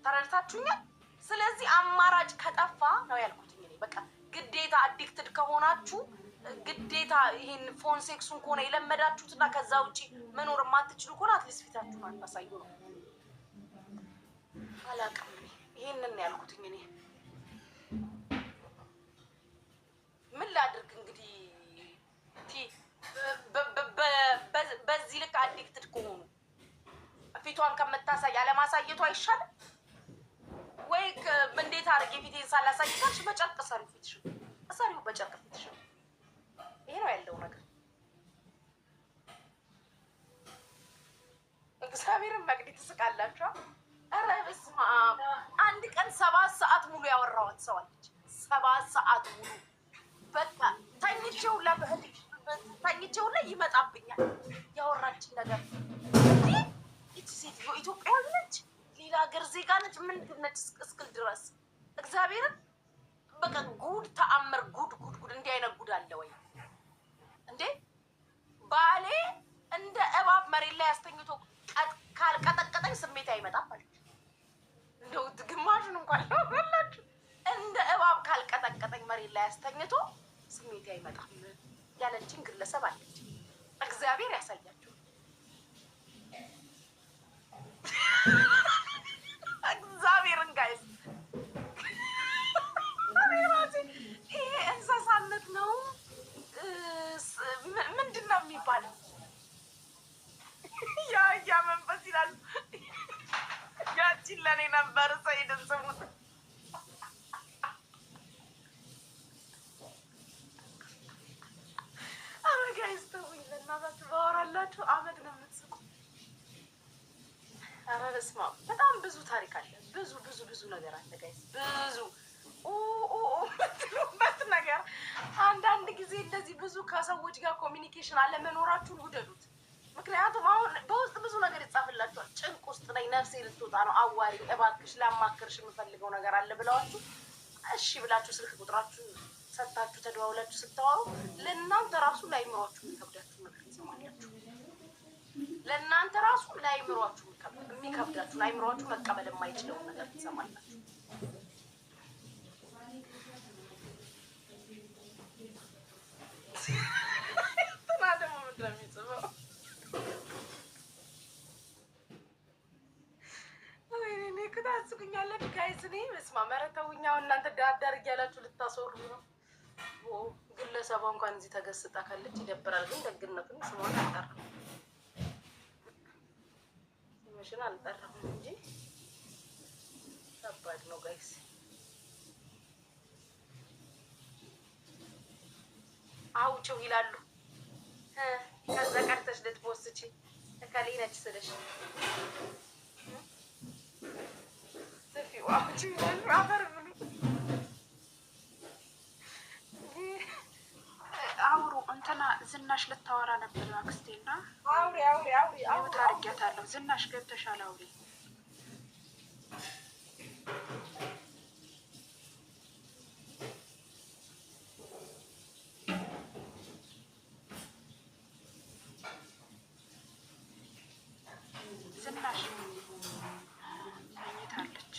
ተረድታችሁኛል። ስለዚህ አማራጭ ከጠፋ ነው ያልኩት እኔ በቃ ግዴታ አዲክትድ ከሆናችሁ ግዴታ ይሄን ፎን ሴክሱን ከሆነ የለመዳችሁትና ከዛ ውጭ መኖር የማትችሉ ከሆነ አትሊስት ፊታችሁን አታሳዩ ነው። አላውቅም። ይሄንን ነው ያልኩት እኔ። ምን ላድርግ እንግዲህ በዚህ ልክ አዲክትድ ከሆኑ ፊቷን ከምታሳይ አለማሳየቱ አይሻልም ወይ? እንዴት አድርጌ ፊቴን ሳላሳይ ካልሽ በጨርቅ ሰሪው ፊትሽን እሰሪው፣ በጨርቅ ፊትሽን። ይሄ ነው ያለው ነገር። እግዚአብሔርን መቅዲ ትስቃላችሁ። ኧረ በስመ አብ። አንድ ቀን 7 ሰዓት ሙሉ ያወራኋት ሰው አለች። 7 ሰዓት ሙሉ በቃ ተኝቼው ላይ ይመጣብኛል ያወራችን ነገር። ይቺ ሴትዮ ኢትዮጵያዊ ነች፣ ሌላ ሀገር ዜጋ ነች፣ ምንድን ነች እስክል ድረስ እግዚአብሔርን በቃ ጉድ ተአምር፣ ጉድ እንዲህ አይነት ጉድ አለ ወይ እንዴ? ባሌ እንደ እባብ መሬት ላይ አስተኝቶ ካልቀጠቀጠኝ ስሜት አይመጣም ማለት እንደው ግማሹን እንኳን ያላችሁ እንደ እባብ ካልቀጠቀጠኝ መሬት ላይ አስተኝቶ ስሜት አይመጣም ያለችን ግለሰብ አለች። እግዚአብሔር ያሳያችሁ። እግዚአብሔርን ጋይስ ይሄ እንስሳነት ነው ያቺን ለእኔ ነበር። ሰይድን ስሙት። ኧረ ጋይስ ተውኝ በእናታችሁ። ባወራላችሁ አመድ ነው የምትስቁ። ኧረ በስመ አብ በጣም ብዙ ታሪክ አለ። ብዙ ብዙ ብዙ ነገር አለ ጋይስ። ብዙ ምትሉበት ነገር አንዳንድ ጊዜ እንደዚህ ብዙ ከሰዎች ጋር ኮሚኒኬሽን አለመኖራችሁን ውደዱት። ምክንያቱም አሁን በውስጥ ብዙ ነገር ይጻፍላችኋል። ጭንቅ ውስጥ ነኝ፣ ነፍሴ ልትወጣ ነው፣ አዋሪ እባክሽ ላማክርሽ የምፈልገው ነገር አለ ብለዋችሁ እሺ ብላችሁ ስልክ ቁጥራችሁን ሰጥታችሁ ተደዋውላችሁ ስታወሩ ለእናንተ ራሱ ላይምሯችሁ የሚከብዳችሁ ነገር ትሰማላችሁ። ለእናንተ ራሱ ላይምሯችሁ የሚከብዳችሁ ላይምሯችሁ መቀበል የማይችለውን ነገር ትሰማላችሁ። ትና ደግሞ ምንድን ነው የሚጽፈው? እኔ እኮ ታስቁኛላችሁ ጋይስ። እኔ በስመ አብ ኧረ ተውኝ። አሁን እናንተ ዳር እያላችሁ ልታስወሩ ነው። ግለሰቧ እንኳን እዚህ ተገስጣ ካለች ይደብራል። ግን ደግነቱን ስሟን አልጠራም፣ ስምሽን አልጠራም እንጂ ከባድ ነው ጋይስ። አውጭው ይላሉ። ከዛ ቀርተሽ ልትፖስቺ እከሌ ነች ስልሽ አውጭው ይላሉ። አፈር ብሉ። አውሩ እንትና ዝናሽ ልታወራ ነበር አክስቴና አውሪ አውሪ አውሪ አውሪ ታርጊያታለሁ። ዝናሽ ገብተሻል አውሪ። ዝናሽ ተኝታለች።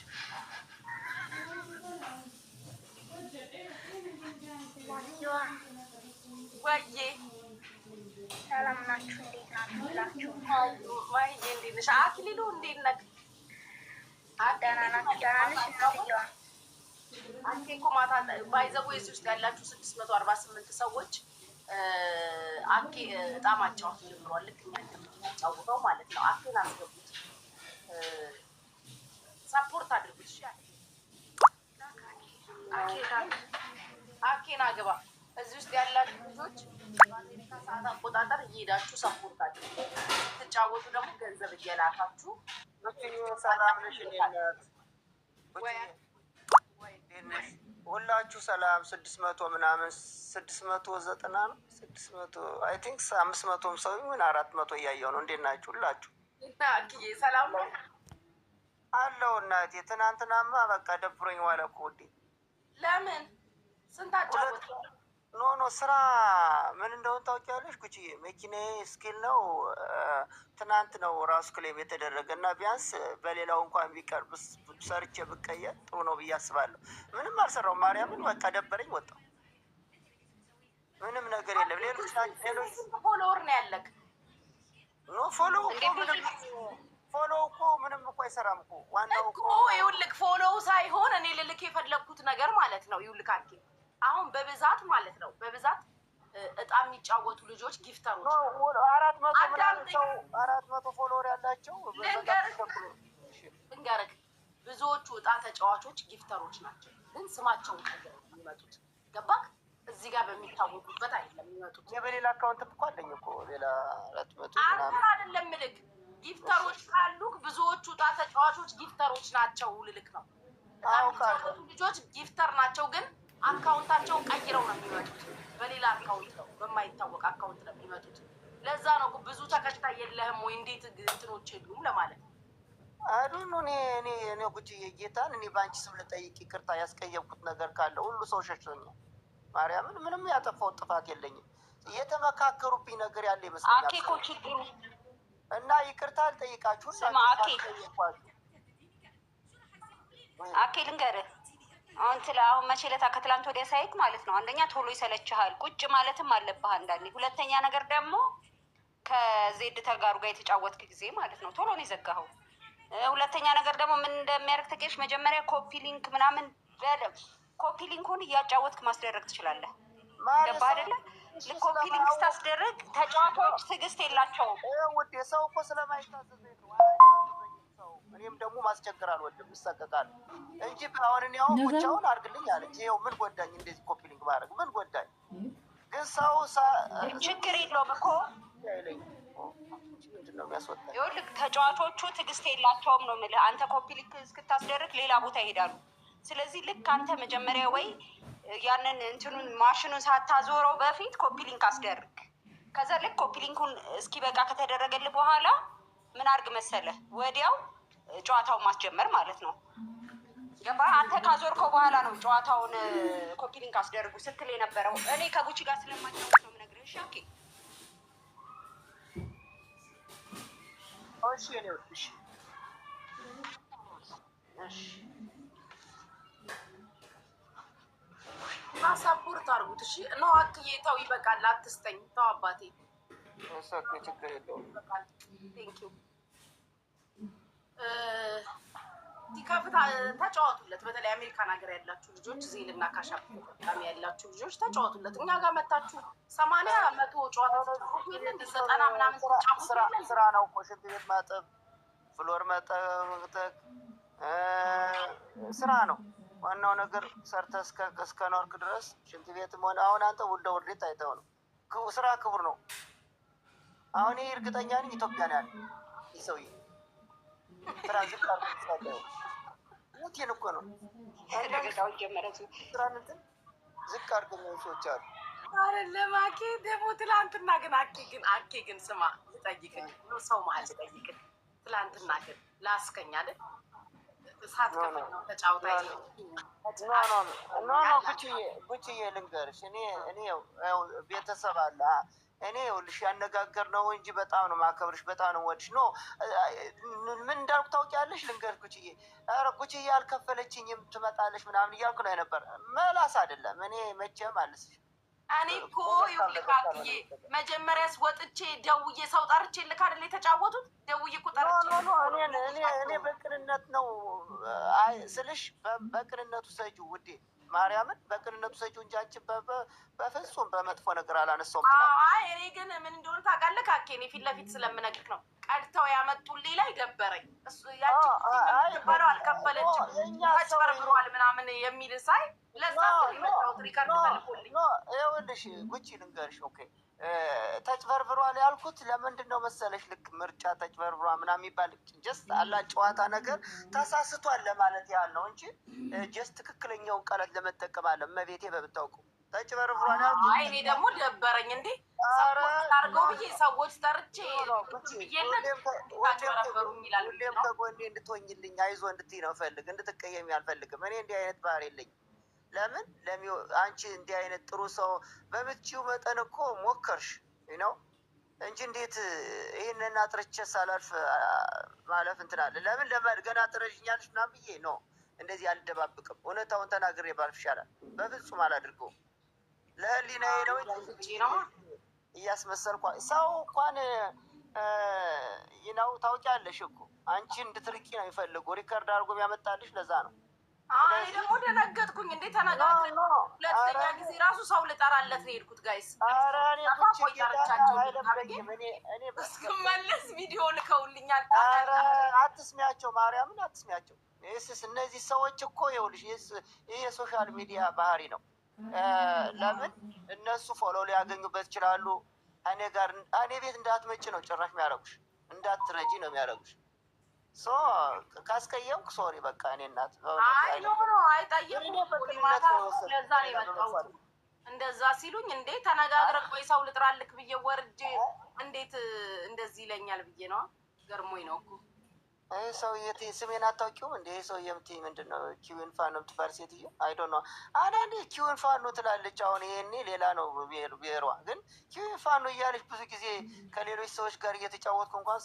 ወይዬ ሰላም ናችሁ? እንዴት ናችሁ? ብላችሁ ማይዬ እንዴት ነሽ? አክሊሉ እንዴት ነህ? ደህና ናችሁ? ደህና ነሽ? እናትየዋ አንቺ እኮ ማታ ባይዘቡ የዚህ ውስጥ ያላችሁ 648 ሰዎች አኬ እጣ ማጫወት ጀምሯል። ልክ እኛ እንደምናጫውተው ማለት ነው። አኬን አስገቡት፣ ሰፖርት አድርጉት። እሺ አኬን አግባ። እዚህ ውስጥ ያላችሁ ልጆች በአሜሪካ ሰዓት አቆጣጠር እየሄዳችሁ ሰፖርት አድርጉ። ስትጫወቱ ደግሞ ገንዘብ እየላካችሁ ሁላችሁ ሰላም 600 ምናምን 690 ነው 600 አይ ቲንክ 500 ሰው ምን 400 እያየው ነው። እንዴት ናችሁ ሁላችሁ? አክዬ ሰላም ነው አለው። እናቴ ትናንትናማ በቃ ደብሮኝ ዋለ እኮ ውዴ። ለምን ስንት አጫወት? ኖ ስራ ምን እንደሆነ ታውቂያለሽ? ጉቺዬ መኪናዬ ስኪል ነው። ትናንት ነው ራሱ ክሌም የተደረገ እና ቢያንስ በሌላው እንኳን ቢቀርብ ሰርቼ ብቀየር ጥሩ ነው ብዬ አስባለሁ። ምንም አልሰራውም። ማርያምን በቃ ደበረኝ ወጣሁ። ምንም ነገር የለም። ሌሎች ፎሎወር ነው ያለክ? ኖ ፎሎው እኮ ምንም እኮ አይሰራም እኮ። ዋናው እኮ ይኸውልህ ፎሎው ሳይሆን እኔ ልልክ የፈለግኩት ነገር ማለት ነው። ይኸውልህ አኬ አሁን በብዛት ማለት ነው በብዛት እጣ የሚጫወቱ ልጆች ጊፍተሮች 400 ፎሎወር ያላቸው ልንገርህ፣ ብዙዎቹ እጣ ተጫዋቾች ጊፍተሮች ናቸው፣ ግን ስማቸውን ቀይረው የሚመጡት ገባክ? እዚህ ጋር በሚታወቁበት አይደለም የሚመጡት። የበሌላ አካውንት እኮ አለኝ እኮ ሌላ 400 ምናምን አይደለም ልክ ጊፍተሮች ካሉክ ብዙዎቹ እጣ ተጫዋቾች ጊፍተሮች ናቸው ልልክ ነው። ልጆች ጊፍተር ናቸው፣ ግን አካውንታቸውን ቀይረው ነው የሚመጡት። በሌላ አካውንት ነው በማይታወቅ አካውንት ነው የሚመጡት። ለዛ ነው ብዙ ተከታይ የለህም ወይ እንዴት እንትኖች የሉም ለማለት ነው። አዱን እኔ ጉቺ ጌታን እኔ ባንቺ ስም ልጠይቅ ይቅርታ ያስቀየምኩት ነገር ካለ ሁሉ ሰው ሸሽቶኛል። ማርያምን ምንም ያጠፋው ጥፋት የለኝም። እየተመካከሩብኝ ነገር ያለ ይመስለኛል። አኬ እኮ ችግሩ እና ይቅርታ አልጠይቃችሁ አኬ ልንገርህ አሁን መቼ ዕለት ከትላንት ወዲያ ሳይክ ማለት ነው። አንደኛ ቶሎ ይሰለችሃል፣ ቁጭ ማለትም አለብህ አንዳንዴ። ሁለተኛ ነገር ደግሞ ከዜድ ተጋሩ ጋር የተጫወትክ ጊዜ ማለት ነው ቶሎ ነው የዘጋኸው። ሁለተኛ ነገር ደግሞ ምን እንደሚያደርግ ተቀሽ መጀመሪያ ኮፒ ሊንክ ምናምን ኮፒ ሊንኩን እያጫወትክ ማስደረግ ትችላለህ። ገባህ አይደለ? ኮፒ ሊንክ ስታስደርግ ተጫዋቾች ትዕግስት የላቸውም። ውድ ሰው እኮ ስለማይታዘዘኝ ነው። እኔም ደግሞ ማስቸገር አልወድም፣ እሰቀቃለሁ እንጂ አሁን እኔ አሁን ቁጫውን አድርግልኝ አለች። ይኸው ምን ጎዳኝ? እንደዚህ ኮፒ ሊንክ ማድረግ ምን ጎዳኝ? ግን ሰው ችግር የለውም እኮ ምንድን ነው የሚያስወጣኝ? ይኸውልህ ተጫዋቾቹ ትዕግስት የላቸውም ነው የምልህ። አንተ ኮፒ ሊንክ እስክታስደርግ ሌላ ቦታ ይሄዳሉ። ስለዚህ ልክ አንተ መጀመሪያ ወይ ያንን እንትኑን ማሽኑን ሳታዞረው በፊት ኮፒ ሊንክ አስደርግ። ከዛ ልክ ኮፒ ሊንኩን እስኪበቃ ከተደረገልህ በኋላ ምን አድርግ መሰለህ ወዲያው ጨዋታውን ማስጀመር ማለት ነው። ገባ? አንተ ካዞርከው በኋላ ነው ጨዋታውን ኮፒ ሊንክ አስደርጉ ስትል የነበረው። እኔ ከጉቺ ጋር ስለማጫወት ነው የምነግርህ። እሺ ኦኬ። እሺ እኔ እሺ እሺ ሳፖርት አድርጉት። እሺ ነው አክዬ ተው፣ ይበቃል፣ አትስጠኝ፣ ተው አባቴ። ኦኬ ችግር የለውም። ቴንክ ዩ ቲካፍታ ተጫወቱለት። በተለይ አሜሪካን ሀገር ያላችሁ ልጆች ዜልና ካሻፕ ተጠቃሚ ያላችሁ ልጆች ተጫወቱለት። እኛ ጋር መታችሁ 80-100 ጨዋታ ተጫወቱልን። 90 ምናምን ስራ ነው እኮ ሽንት ቤት ማጠብ፣ ፍሎር መጠቅጠቅ ስራ ነው። ዋናው ነገር ሰርተህ እስከ ኖርክ ድረስ ሽንት ቤትም ሆነ አሁን አንተ ውልደ ውርዴት አይተው ነው። ስራ ክቡር ነው። አሁን ይህ እርግጠኛ ነኝ ኢትዮጵያ ነው ያለ ይህ ሰውዬ ስራ ዝቅ አርገው ሙቴን እኮ ነው ገጣው ጀመረ። ስራ እንትን ዝቅ አርገው ሰዎች አሉ አይደለም። አኬ ደግሞ ትላንትና ግን አኬ ግን ስማ ልጠይቅህ፣ ሰው መሀል ልጠይቅህ። ትላንትና ግን ላስከኝ አይደል እሳት ከፍል ነው ተጫውታ ጉቺዬ ልንገርሽ፣ እኔ ቤተሰብ አለ እኔ ይኸውልሽ ያነጋገር ነው እንጂ በጣም ነው ማከብርሽ፣ በጣም ነው ወድሽ። ኖ ምን እንዳልኩ ታውቂያለሽ? ልንገርሽ ጉቺዬ፣ ኧረ ጉቺዬ ያልከፈለችኝም ትመጣለች ምናምን እያልኩ ነው ነበር። መላስ አይደለም እኔ መቼም አልስሽ። እኔ እኮ ይኸውልህ አክዬ መጀመሪያስ ወጥቼ ደውዬ ሰው ጠርቼ ልክ አይደል የተጫወቱት? ደውዬ እኮ ጠርቼ እኔ በቅንነት ነው ስልሽ፣ በቅንነቱ ሰጂው ውዴ ማርያምን በቅንነቱ ሰጂው እንጂ አንቺን በፍጹም በመጥፎ ነገር አላነሳውም። አይ እኔ ግን ምን እንደሆነ ታውቃለህ ካኬ፣ እኔ ፊት ለፊት ስለምነግርህ ነው። ቀድተው ያመጡልኝ ላይ ደበረኝ። እሱ ያቺ አልከፈለችም አጭበርብሯል ምናምን የሚል ሳይ ለዛ የመጣሁት ሪካርድ ተልፎልኝ። ይኸውልሽ ጉቺ ልንገርሽ፣ ኦኬ ተጭበርብሯል ያልኩት ለምንድን ነው መሰለሽ? ልክ ምርጫ ተጭበርብሯ ምናምን የሚባል ጀስት አላ ጨዋታ ነገር ተሳስቷል ለማለት ያህል ነው እንጂ ጀስት ትክክለኛውን ቃላት ለመጠቀም አለ መቤቴ በምታውቀው ተጭበርብሯል ያልኩት። አይ እኔ ደግሞ ደበረኝ እንዴ አርገው ብዬ ሰዎች ጠርቼ ሁሌም ከጎኔ እንድትሆኝልኝ አይዞ እንድትይ ነው ፈልግ፣ እንድትቀየሚ አልፈልግም። እኔ እንዲህ አይነት ባህር የለኝም። ለምን አንቺ እንዲህ አይነት ጥሩ ሰው በምትችው መጠን እኮ ሞከርሽ ነው እንጂ እንዴት ይህንን አጥርቼ ሳላልፍ ማለፍ እንትናለ? ለምን ገና ጥረሽኛለሽ ምናምን ብዬ ነው እንደዚህ አልደባብቅም። እውነታውን ተናግሬ ባልፍ ይሻላል። በፍጹም አላድርገውም። ለህሊናዬ ነው እያስመሰልኳ ሰው እንኳን ይናው ታውቂያለሽ እኮ አንቺ እንድትርቂ ነው የሚፈልጉ ሪከርድ አድርጎ ያመጣልሽ። ለዛ ነው እኔ ደግሞ ደነገጥኩኝ። እንዴ ተነጋግረን ሁለተኛ ጊዜ ራሱ ሰው ልጠራለት ነው የሄድኩት። ጋይስ እስክመለስ ቪዲዮ ልከውልኛል። አትስሚያቸው፣ ማርያምን አትስሚያቸው። እነዚህ ሰዎች እኮ ይኸውልሽ ይህ የሶሻል ሚዲያ ባህሪ ነው። ለምን እነሱ ፎሎ ሊያገኙበት ይችላሉ። እኔ ቤት እንዳትመጪ ነው ጭራሽ የሚያደርጉሽ፣ እንዳትረጂ ነው የሚያደርጉሽ። ካስቀየምኩ ሶሪ በቃ እኔ እናት አይጠየቁም። ማታ ለዛ ነው የመጣሁት። እንደዛ ሲሉኝ እንዴ ተነጋግረን ቆይ ሰው ልጥራልክ ብዬ ወርጄ እንዴት እንደዚህ ይለኛል ብዬ ነው። ገርሞኝ ነው እኮ ይህ ሰውዬ ስሜን አታውቂውም እንደ ይህ ሰውዬ የምትይ ምንድን ነው? ኪውን ፋኖ የምትባል ሴትዮ አይዶ ነው። አንዳንዴ ኪውን ፋኖ ትላለች። አሁን ይሄኔ ሌላ ነው ብሔሯ፣ ግን ኪውን ፋኖ እያለች ብዙ ጊዜ ከሌሎች ሰዎች ጋር እየተጫወትኩ እንኳን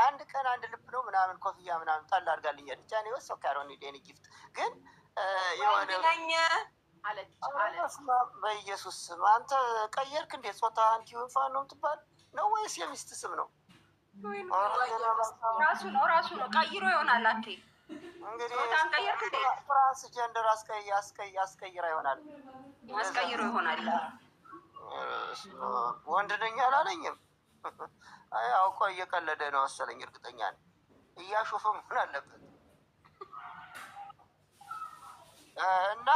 አንድ ቀን አንድ ልብ ነው ምናምን ኮፍያ ምናምን ጣል አድርጋልኛለች። እኔ ወሰው ካሮኒ ዴኒ ጊፍት ግን የሆነ በኢየሱስ ስም አንተ ቀየርክ እንዴ? ጾታ ኪውን ፋኖ የምትባል ነው ወይስ የሚስት ስም ነው? ራሱ ነው ቀይሮ ይሆናል። አቴ እንግዲህ ፍራንስ ጀንደር አስቀይራ ይሆናል፣ አስቀይሮ ይሆናል። ወንድ ነኝ አላለኝም። አውቆ እየቀለደ ነው መሰለኝ። እርግጠኛ ነኝ እያሾፈ መሆን አለበት። እና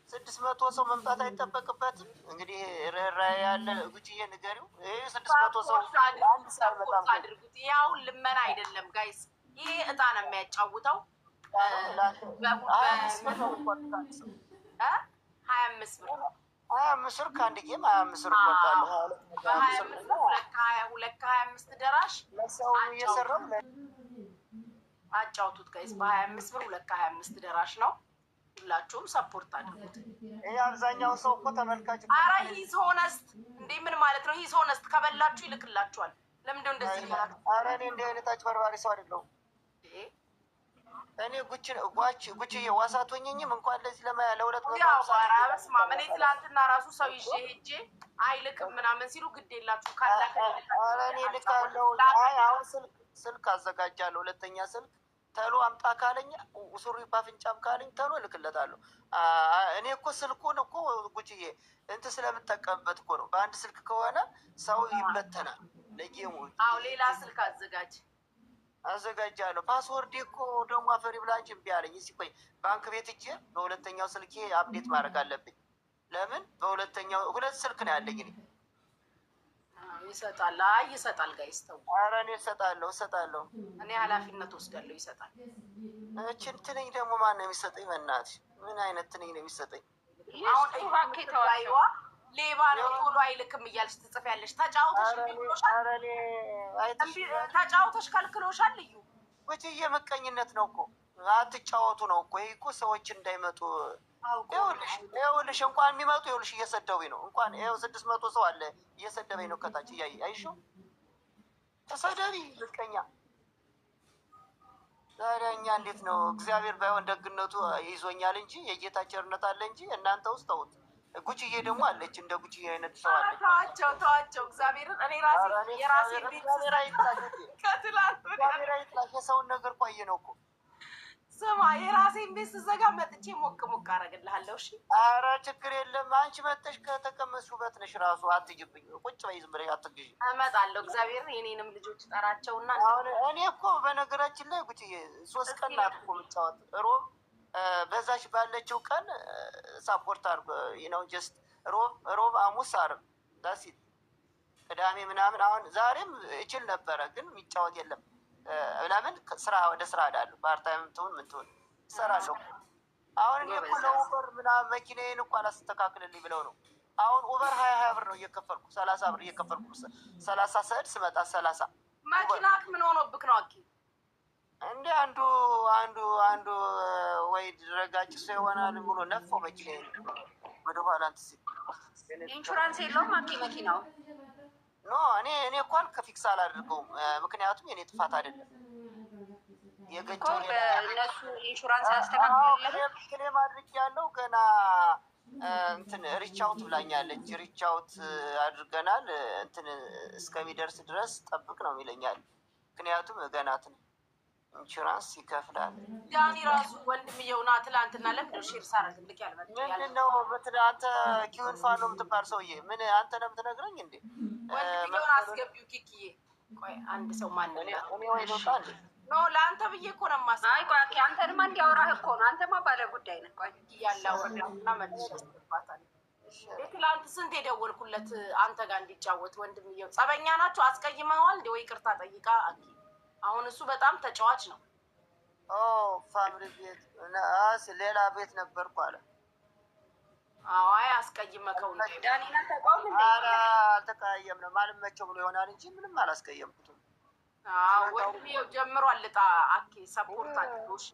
ስድስት መቶ ሰው መምጣት አይጠበቅበትም። እንግዲህ ርኅራኄ ያለ ጉቺዬ ንገሪው። ይህ 600 ሰው አንድ ሳይመጣም አድርጉት። ያው ልመና አይደለም ጋይስ፣ ይሄ እጣ ነው የሚያጫውተው። 25 ብር 25 ብር ከአንድ ጌም 25 ብር እቆርጣለሁ። 25 ደራሽ ለሰው እየሰራው አጫውቱት ጋይስ። በ25 ብር 2 ደራሽ ነው። ሁላችሁም ሰፖርት አድርጉት። ይሄ አብዛኛው ሰው እኮ ተመልካች አረ ሂዝ ሆነስት እንዴ! ምን ማለት ነው? ሂዝ ሆነስት ከበላችሁ ይልክላችኋል። ለምንድነው እንደዚህ ማለት? አረ እኔ እንደ አይነት አጭበርባሪ ሰው አይደለሁም። እኔ ጉቺዬ ዋሳት ሆኜኝም እንኳን ለዚህ ለሁለት በስመ አብ። እኔ ትላንትና ራሱ ሰው ይዤ ሄጄ አይልክም ምናምን ሲሉ ግድ የላችሁ ካላከ እኔ ልካለሁ። አሁን ስልክ አዘጋጃለሁ። ሁለተኛ ስልክ ተሎ አምጣ ካለኝ ሱሪ ባፍንጫም ካለኝ ተሎ እልክለታለሁ። እኔ እኮ ስልኩን እኮ ጉቺዬ እንትን ስለምጠቀምበት እኮ ነው። በአንድ ስልክ ከሆነ ሰው ይበተናል ለጌሙ። አዎ ሌላ ስልክ አዘጋጃለሁ። ፓስወርድ እኮ ደግሞ አፈሪ ብላንች እምቢ አለኝ። እስኪ ቆይ ባንክ ቤት እጄ በሁለተኛው ስልኬ አፕዴት ማድረግ አለብኝ። ለምን በሁለተኛው ሁለት ስልክ ነው ያለኝ እኔ። ይሰጣል ይሰጣል ጋይስ ተው። ኧረ እኔ እሰጣለሁ። እኔ ኃላፊነት ወስዳለሁ። ይሰጣል። እችን ትንኝ ደግሞ ማን ነው የሚሰጠኝ? በእናትሽ ምን አይነት ትንኝ ነው የሚሰጠኝ? አሁን ባኬተዋይዋ ሌባ ነው ቶሎ አይልክም እያልሽ ትጽፊያለሽ። ተጫውተሽ ከልክሎሻል። ልዩ ጉቺዬ ምቀኝነት ነው እኮ አትጫወቱ ነው እኮ። ይሄ እኮ ሰዎች እንዳይመጡ ይኸውልሽ እንኳን የሚመጡ ይኸውልሽ እየሰደቡኝ ነው። እንኳን ይኸው 600 ሰው አለ እየሰደበኝ ነው ከታች እያየ አይሽው። ተሰደቢ ምቀኛ። ዛሬ እኛ እንዴት ነው? እግዚአብሔር ባይሆን ደግነቱ ይዞኛል እንጂ የጌታ ቸርነት አለ እንጂ እናንተ ውስጥ ተውት። ጉቺዬ ደግሞ አለች እንደ ጉቺዬ አይነት ሰው አለ። ተዋቸው እግዚአብሔርን። እኔ የራሴ ቤት የሰውን ነገር ቆየ ነው እኮ ስማ፣ የራሴን ቤት ስዘጋ መጥቼ ሞቅ አደርግልሃለሁ። እሺ ኧረ ችግር የለም። አንቺ መጥተሽ ከተቀመጥሽ ውበት ነሽ ራሱ። አትጅብኝ፣ ቁጭ በይ ዝም ብለሽ አትግዢ። እመጣለሁ እግዚአብሔርን። የኔንም ልጆች ጠራቸውና እኔ እኮ በነገራችን ላይ ጉቺዬ 3 ቀን ናት እኮ የምጫወት። ሮብ በዛች ባለችው ቀን ሳፖርት አድርጎ ነው ጀስት ሮብ ሐሙስ ዓርብ ዳሲት ቅዳሜ ምናምን። አሁን ዛሬም እችል ነበረ ግን የሚጫወት የለም። ለምን ስራ ወደ ስራ እሄዳለሁ። ፓርታይም ትሁን ምን ትሁን እሰራለሁ። አሁን እኔ እኮ ለኡበር ምናምን መኪናዬን እኮ አላስተካክልልኝ ብለው ነው። አሁን ኡበር 20 ብር ነው እየከፈልኩ 30 ብር እየከፈልኩ 30 ሰዓት ስመጣ 30 መኪናክ ምን ሆኖብክ ነው? አኪ እንደ አንዱ ወይ ድረጋጭ ሰው ይሆናል ብሎ ነፋው መኪናዬን ወደኋላ እንትን ሲል። ኢንሹራንስ የለውም አኪ መኪናው ኖ እኔ እንኳን ከፊክስ አላደርገውም። ምክንያቱም የኔ ጥፋት አይደለም። የገጨው እነሱ ኢንሹራንስ አስተካክለለ ክሌም አድርጌያለሁ። ገና እንትን ሪቻውት ብላኛለች። ሪቻውት አድርገናል እንትን እስከሚደርስ ድረስ ጠብቅ ነው ይለኛል። ምክንያቱም ገናትን ኢንሹራንስ ይከፍላል። ዳኒ ራሱ ወንድምየውና ትላንትና ለምንድነው ሼር ሳረግልክ ያልመጣ? ምንድን ነው አንተ ኪውን ፋኖ የምትባል ሰውዬ ምን አንተ ነው የምትነግረኝ እንዴ? ወንድምየውን አስገቢው ኪኪዬ። ቆይ አንድ ሰው ማን ነው? እኔ ወይ ነው ታል ኖ ለአንተ ብዬ እኮ ነው የማስገባው። አይ ቆይ አንተንማ እንዲያወራህ እኮ ነው። አንተማ ባለ ጉዳይ ነህ። ቆይ ያላወራና መልሽ ያስገባታል። ትላንት ስንት የደወልኩለት አንተ ጋር እንዲጫወት ወንድምየው። ጸበኛ ናችሁ? አስቀይመዋል እንዴ? ወይ ቅርታ ጠይቃ አኪ። አሁን እሱ በጣም ተጫዋች ነው። ፋሚሊ ቤት ሌላ ቤት ነበርኩ አለ። አይ አስቀይመከው ነው ዳኒና ተቋም እንዴ? ኧረ አልተቀያየምንም። አልመቸው ብሎ ይሆናል እንጂ ምንም አላስቀየምኩትም። ወንድምየው ጀምሯል። ልጣ አኬ ሰፖርት አድርጎሽ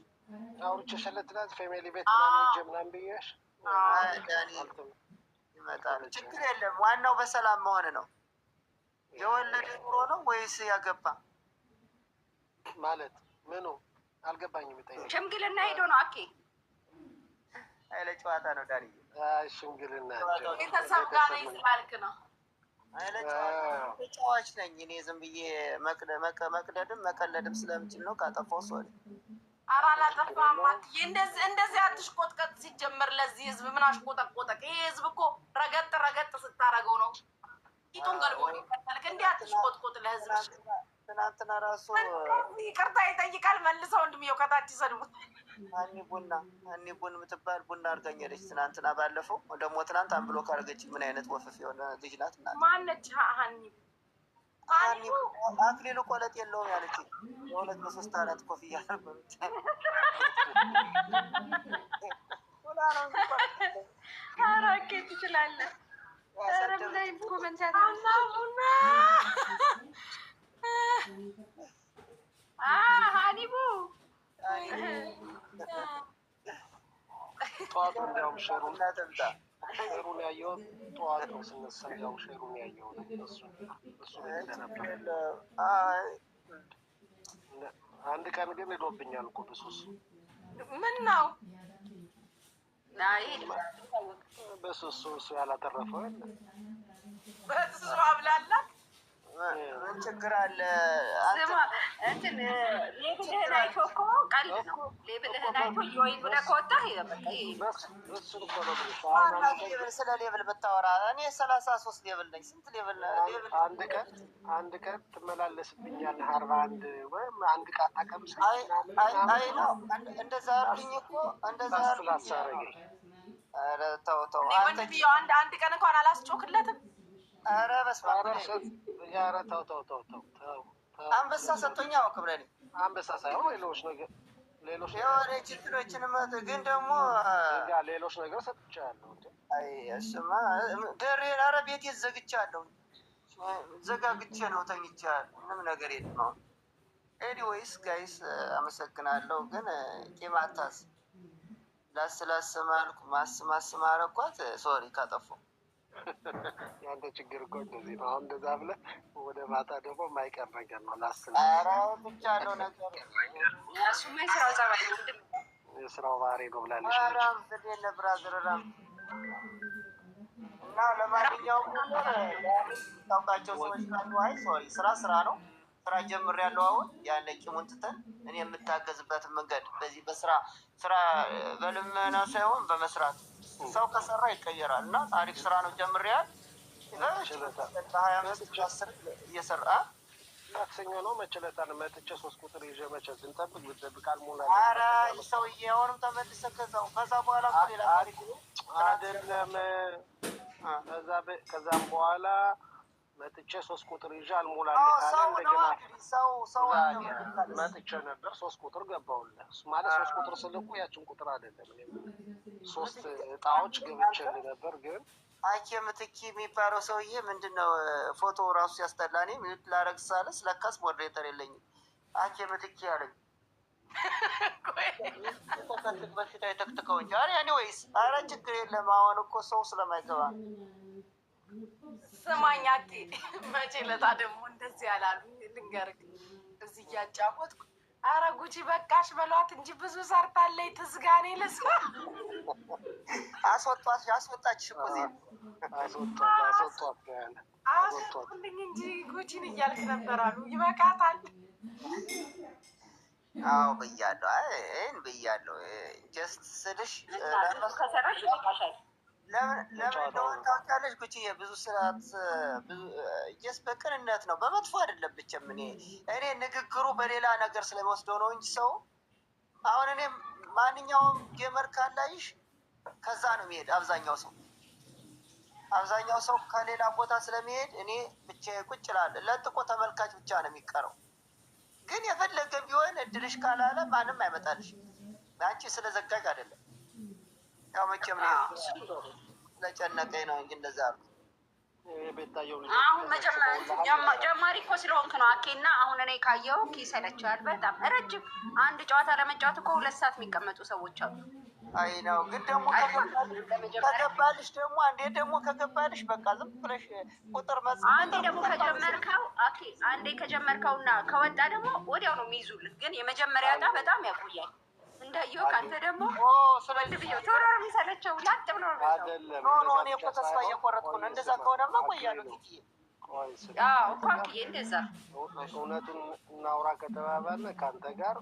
አውርቼ ስለትናንት ፋሚሊ ቤት ምናምን ምናምን ብዬሽ ዳኒ ይመጣል። ችግር የለም። ዋናው በሰላም መሆን ነው። የወለደ ኑሮ ነው ወይስ ያገባ ማለት ምኑ አልገባኝም። ይጠይቅ ሽምግልና ሄዶ ነው አኬ። አይለ ጨዋታ ነው ዳኒ። ሽምግልና ቤተሰብ ጋር ነው ስላልክ ነው። አይለ ጨዋታ ተጫዋች ነኝ እኔ። ዝም ብዬ መቅደድም መቀለድም ስለምችል ነው። ካጠፋው ሰው ኧረ አላጠፋም አትዬ። እንደዚህ አትሽቆጥቀጥ። ሲጀመር ለዚህ ህዝብ ምን አሽቆጠቆጠቅ? ይሄ ህዝብ እኮ ረገጥ ስታረገው ነው ቂጡን ገልቦን ይከተልክ። እንዲህ አትሽቆጥቆጥ ለህዝብ። ትናንትና ራሱ ይቅርታ ይጠይቃል መልሰው ወንድምየው ከታች ይሰድቡት። ሀኒ ቡን የምትባል ቡና አድርጋኝ ሄደች ትናንትና። ባለፈው ደግሞ ትናንት አንብሎ ካርገች። ምን አይነት ወፈፍ የሆነ ልጅ ናት! ማነች ሀኒ? አክሊሉ ቆለጥ የለውም ያለች የሁለት በሶስት አራት ኮፍያ አራኬ ትችላለህ። ሀኒቡ ጠዋት እንዲያውም ሸሩን ያየሁት ጠዋት ነው ስነሳ፣ እንዲያውም ሸሩን ያየሁት እሱ ነበር። አንድ ቀን ግን ሄዶብኛል እኮ በሱስ። ምን ነው በሱስ እሱ ያላተረፈው በሱስ አብላላት። ምን ችግር አለ? እንትን ሌብልህን አይቶ እኮ ቀልድ ነው። ሌብልህን አይቶ ወይ ብለህ ከወጣህ ስለ ሌብል ብታወራ እኔ 33 ሌብል ነኝ። ስንት ሌብል? አንድ ቀን ትመላለስብኛለህ 41 ወይም አንድ ቃ ታቀምስ። አይ ነው እንደዛ አርኝ እኮ እንደዛ አርኝ። ኧረ ተው አንድ ቀን እንኳን አላስጮክለትም። ኧረ በስመ አብ ተው። አንበሳ ሰጥቶኛ ክብረኔ አንበሳ ሳይሆን ሌሎች የሆነ ችግሮችንም ግን ደግሞ ሌሎች ነገር ሰጥቻለሁ። አይ እሱማ ደሬን ኧረ ቤቴን ዘግቻለሁ። ዘጋግቼ ነው ተኝቻለሁ። ምንም ነገር የለም። አሁን ኤኒዌይስ ጋይስ አመሰግናለሁ። ግን ቂማታስ ላስላስ ማልኩ ማስ ማረኳት። ሶሪ ካጠፋሁ ያንተ ችግር እኮ እንደዚህ ነው። አሁን እንደዛ ብለህ ወደ ማታ ደግሞ የማይቀር ነገር ነው። ኧረ ብቻ ያለው ነገር እሱማ የስራው ጸባይ ነው። የስራው ባህሪ ነው ብላለች። ራም ስለሌለ ብራዘር ራም እና ለማንኛውም ታውቃቸው ሰዎች ካሉ አይ ሶሪ ስራ ነው። ስራ ጀምሬያለሁ። አሁን ያን ቂሙን ትተን እኔ የምታገዝበትን መንገድ በዚህ ስራ በልመና ሳይሆን በመስራት ሰው ከሰራ ይቀየራል። እና አሪፍ ስራ ነው ጀምሬያል። እየሰራ ማክሰኞ ነው መችለታን መጥቼ 3 ቁጥር ይዤ መቼ ስንጠብቅ ብትጠብቅ አልሞላ። ኧረ ሰውዬ አሁንም ተመልሰህ ከዛ በኋላ ሌላ ታሪክ አይደለም። ከዛም በኋላ መጥቼ 3 ቁጥር ይዤ አልሞላልህ ካለ እንደገና ሰው መጥቼ ነበር 3 ቁጥር ገባሁልህ። ማለት 3 ቁጥር ስልኩ ያችን ቁጥር አይደለም 3 እጣዎች ገብቼ ነበር። ግን አኬ ምትኪ የሚባለው ሰውዬ ምንድነው ፎቶ ራሱ ያስጠላ። እኔ ሚዩት ላረግ ሳለስ ለካስ ሞዴሬተር የለኝም። አኬ ምትኪ ያለኝ ተከትክ በፊት አይተክትከው እንጂ ኤኒዌይስ ኧረ ችግር የለም። አሁን እኮ ሰው ስለማይገባ ስማኝ አኬ መቼ ለታ ደግሞ እንደዚህ ያላሉ ልንገርህ። እዚህ እያጫወትኩ ኧረ ጉቺ በቃሽ በሏት እንጂ ብዙ ሰርታለች። ትዝጋኔ ልስማ አስወጣችሽ እኮ እዚህ አስወጡልኝ እንጂ ጉቺን እያልክ ነበር አሉ። ይበቃታል። አዎ ብያለሁ። ይሄን ብያለሁ። ጀስት ስልሽ ከሰራሽ ይበቃሻል። ለምን እንደሆነ ታውቂያለሽ ጉቺዬ? ብዙ ስርዓት ጀስት በቅንነት ነው በመጥፎ አይደለም። ብቻም እኔ ንግግሩ በሌላ ነገር ስለሚወስደው ነው እንጂ ሰው አሁን እኔ ማንኛውም ጌመር ካላይሽ ከዛ ነው የሚሄድ። አብዛኛው ሰው ከሌላ ቦታ ስለሚሄድ እኔ ብቻ ቁጭ እላለሁ። ለጥቆ ተመልካች ብቻ ነው የሚቀረው። ግን የፈለገ ቢሆን እድልሽ ካላለ ማንም አይመጣልሽ። አንቺ ስለዘጋጅ አይደለም። ያው መቼም ስለጨነቀኝ ነው እንጂ እንደዛ አሉ። አሁን ጀማሪ እኮ ስለሆንክ ነው አኬና። አሁን እኔ ካየው ይሰለቻል በጣም ረጅም። አንድ ጨዋታ ለመጫወት እኮ 2 ሰዓት የሚቀመጡ ሰዎች አሉ። አይ ነው ግን ደግሞ ከገባልሽ ደግሞ ከገባልሽ በቃ ዝም ብለሽ ቁጥር አንዴ ደግሞ ከጀመርከው አኬ አንዴ ከጀመርከውና ከወጣ ደግሞ ወዲያው ነው የሚይዙልህ። ግን የመጀመሪያ ዕጣ በጣም ያቆያል። እንዳየው ካንተ ደግሞ ቶሎ ነው የሚሰለቸው። ላጥ ብሎ ነው እኔ እኮ ተስፋ እየቆረጥኩ ነው። እንደዛ ከሆነማ ቆያለሁ። እኮ አኬ እንደዛ እውነቱን እናውራ ከተባባለ ከአንተ ጋር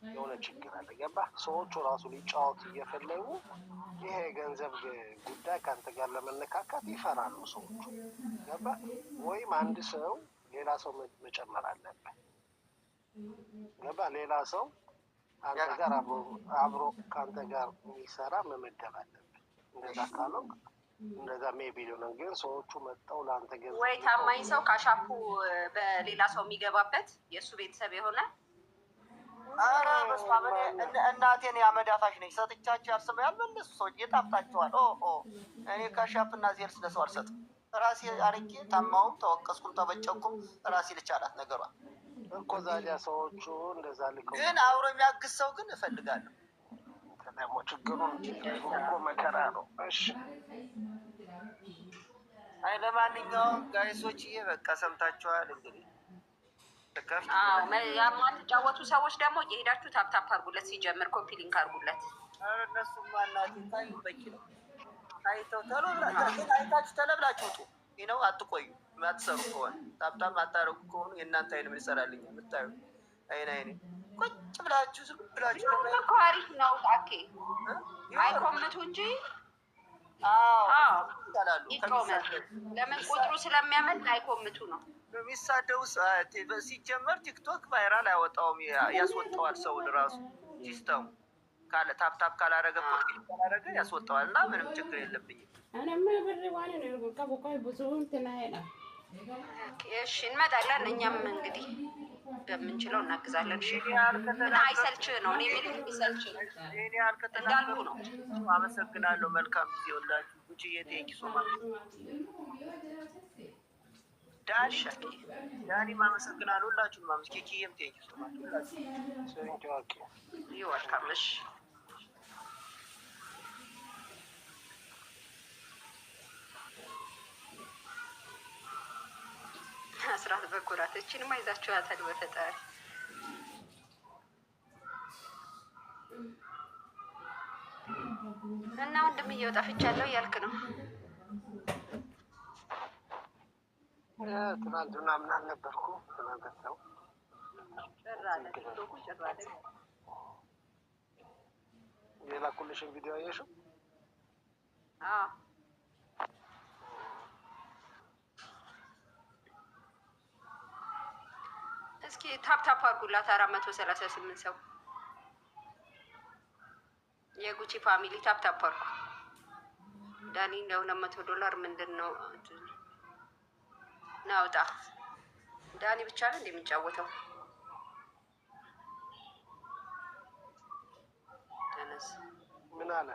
የሆነ ችግር አለ። ገባህ? ሰዎቹ ራሱ ሊጫወቱ እየፈለጉ ይሄ የገንዘብ ጉዳይ ከአንተ ጋር ለመነካካት ይፈራሉ ሰዎቹ። ገባህ? ወይም አንድ ሰው ሌላ ሰው መጨመር አለበት። ገባህ? ሌላ ሰው አንተ ጋር አብሮ ከአንተ ጋር የሚሰራ መመደብ አለበት። እንደዛ ካለው እንደዛ ሜቢ ሊሆነ፣ ግን ሰዎቹ መጠው ለአንተ ገንዘብ ወይ ታማኝ ሰው ካሻፑ በሌላ ሰው የሚገባበት የእሱ ቤተሰብ የሆነ ኧረ በስመ አብ እናቴን ያመዳፋሽ ነኝ ሰጥቻቸው ያልሰማ ያልመለሱ ሰዎች የጣፍጣቸዋል። እኔ ካሻፕ እና ዜልስ ለሰው አልሰጥም። ራሴ አርጌ ታማውም ተወቀስኩም ተበጨኩም ራሴ ልቻላት ነገሯ እኮ ዛዲያ ሰዎቹ እንደዛ ልከው፣ ግን አብሮ የሚያግዝ ሰው ግን እፈልጋለሁ። ደግሞ ችግሩን እኮ መከራ ነው። እሺ አይ ለማንኛውም ጋይሶችዬ በቃ ሰምታችኋል እንግዲህ የማትጫወቱ ሰዎች ደግሞ እየሄዳችሁ ታፕታፕ አርጉለት። ሲጀምር ኮፒ ሊንክ አርጉለት። እነሱም ማናት ታይ በቂ ነው። አይተው አይታችሁ ተለብላችሁ ውጡ። ይነው አትቆዩ። ማትሰሩ ከሆነ ታፕታፕ አታረጉ ከሆኑ የእናንተ አይን ምን ይሰራልኝ? የምታዩ አይኔ ቁጭ ብላችሁ ዝም ብላችሁ እኮ አሪፍ ነው። ታኬ አይኮምቱ እንጂ ለምን ቁጥሩ ስለሚያመል አይኮምቱ ነው የሚሳደው። ሲጀመር ቲክቶክ ቫይራል አያወጣውም፣ ያስወጣዋል ሰውን ራሱ ሲስተሙ ካለ ታፕታፕ ካላረገ ካላረገ ያስወጣዋል። እና ምንም ችግር የለብኝም። እሺ እንመጣለን። እኛም እንግዲህ በምንችለው እናግዛለን። እና አይሰልችህ ነው እኔ የሚል ይሰልችህ እንዳልኩ ነው። አመሰግናለሁ። መልካም ጊዜ ሁላችሁ። ጉቺዬ ቴንኪ ሶ ማች። ዳኒም አመሰግናለሁ። ሁላችሁም ኬኪዬም ቴንኪ ሶ ማች ሁላችሁ ይወልካምሽ። አስራት በኩራት እቺንማ ይዛችኋታል በፈጣሪ። እና ወንድምዬው ጠፍቻለሁ እያልክ ነው? ትናንትና ምን አልነበርኩ ትናንት ነው ጭራለ ቲክቶኩ ጭራለ። ሌላ ኩልሽን ቪዲዮ አየሽው? እስኪ ታፕታፕ አድርጉላት። 438 ሰው የጉቺ ፋሚሊ ታፕታፕ አድርጉ። ዳኒ $200 ምንድን ነው ናውጣ? ዳኒ ብቻ ነው እንደሚጫወተው። ተነስ። ምን አለ?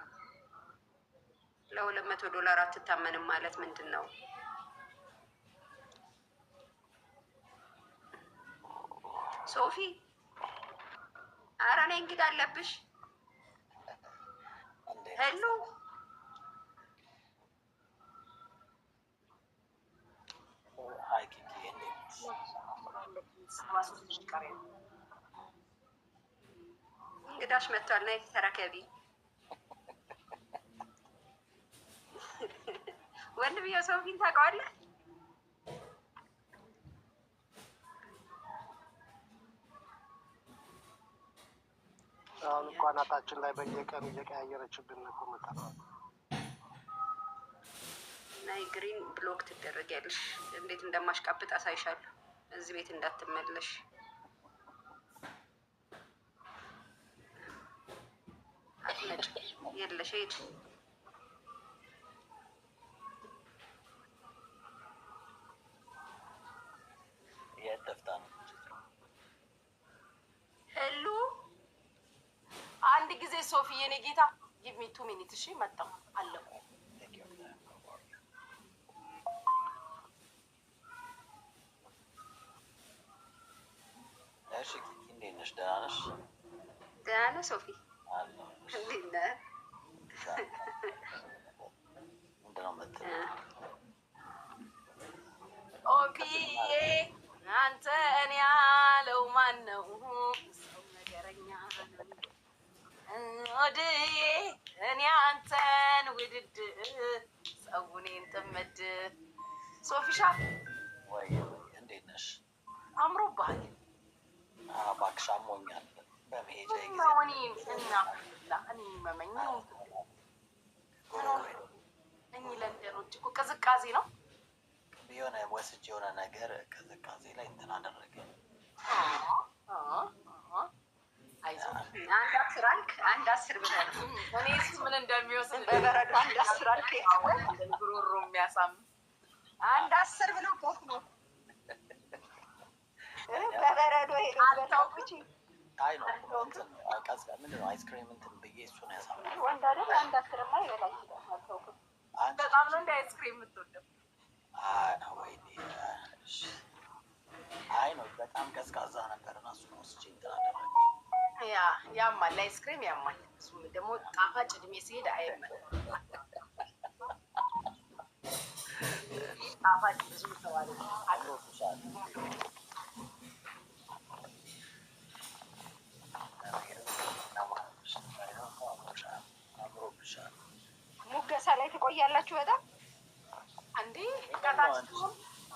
$200 አትታመንም ማለት ምንድን ነው? ሶፊ ኧረ ነይ እንግዳ አለብሽ። ሄሎ እንግዳሽ መጥቷል። ነይ ተረከቢ። ወንድምዬው ሶፊን ታውቀዋለህ? አሁን እኮ አናታችን ላይ በየቀኑ እየቀያየረችብን እኮ መጣ። ናይ ግሪን ብሎክ ትደረጊያለሽ። እንዴት እንደማሽቃብጥ አሳይሻለሁ። እዚህ ቤት እንዳትመለሽ። አትመጭ የለሽ ሄድ። ሄሎ አንድ ጊዜ ሶፊ የኔ ጌታ ጊቭ ሚ 2 ሚኒት። እሺ መጣሁ አለሁ። እሺ እንዴት ነሽ? ደህና ነሽ? ደህና ነህ ሶፊ? እንዴት ነህ? ምንድን ነው የምትለው? ኦፒዬ አንተ እኔ ያለው ማን ነው? ሰው ነገረኛ ወድዬ እኔ አንተን ውድድ ሰው እኔን ጥምድ። ሶፊሻ ወይ እንዴት ነሽ? አምሮብሃል። እባክሽ አሞኛል። በመሄጃ ጊዜ ነው እኔ እና እኔ መመኝ ነው እኔ ለንደኖች እኮ ቅዝቃዜ ነው የሆነ ወስጅ የሆነ ነገር ቅዝቃዜ ላይ እንትን አደረገ። አንድ 10 ብር እኔስ ምን እንደሚወስድ በበረዶ 10 አልክ ጉሮሮ የሚያሳም 10 ብሎ ቆፍ ነው በበረዶ ሄዶ አታውቁች አይ ነው እንትን ቀዝቃ ምንድን ነው አይስክሪም እንትን ብዬ እሱን ያሳምነው ወንድ አይደል 10 ማ ይበላል አታውቁ በጣም ነው እንደ አይስክሪም የምትወደው አይ ነው በጣም ቀዝቃዛ ነበርና እሱን ወስጄ እንትን አደረገ። ያማል አይስክሪም ያማል። እሱ ደግሞ ጣፋጭ እድሜ ሲሄድ አይመል ጣፋጭ ብዙ ተባለ አምሮብሻል አምሮብሻል። ሙገሳ ላይ ትቆያላችሁ በጣም አንዴ ከታችሁ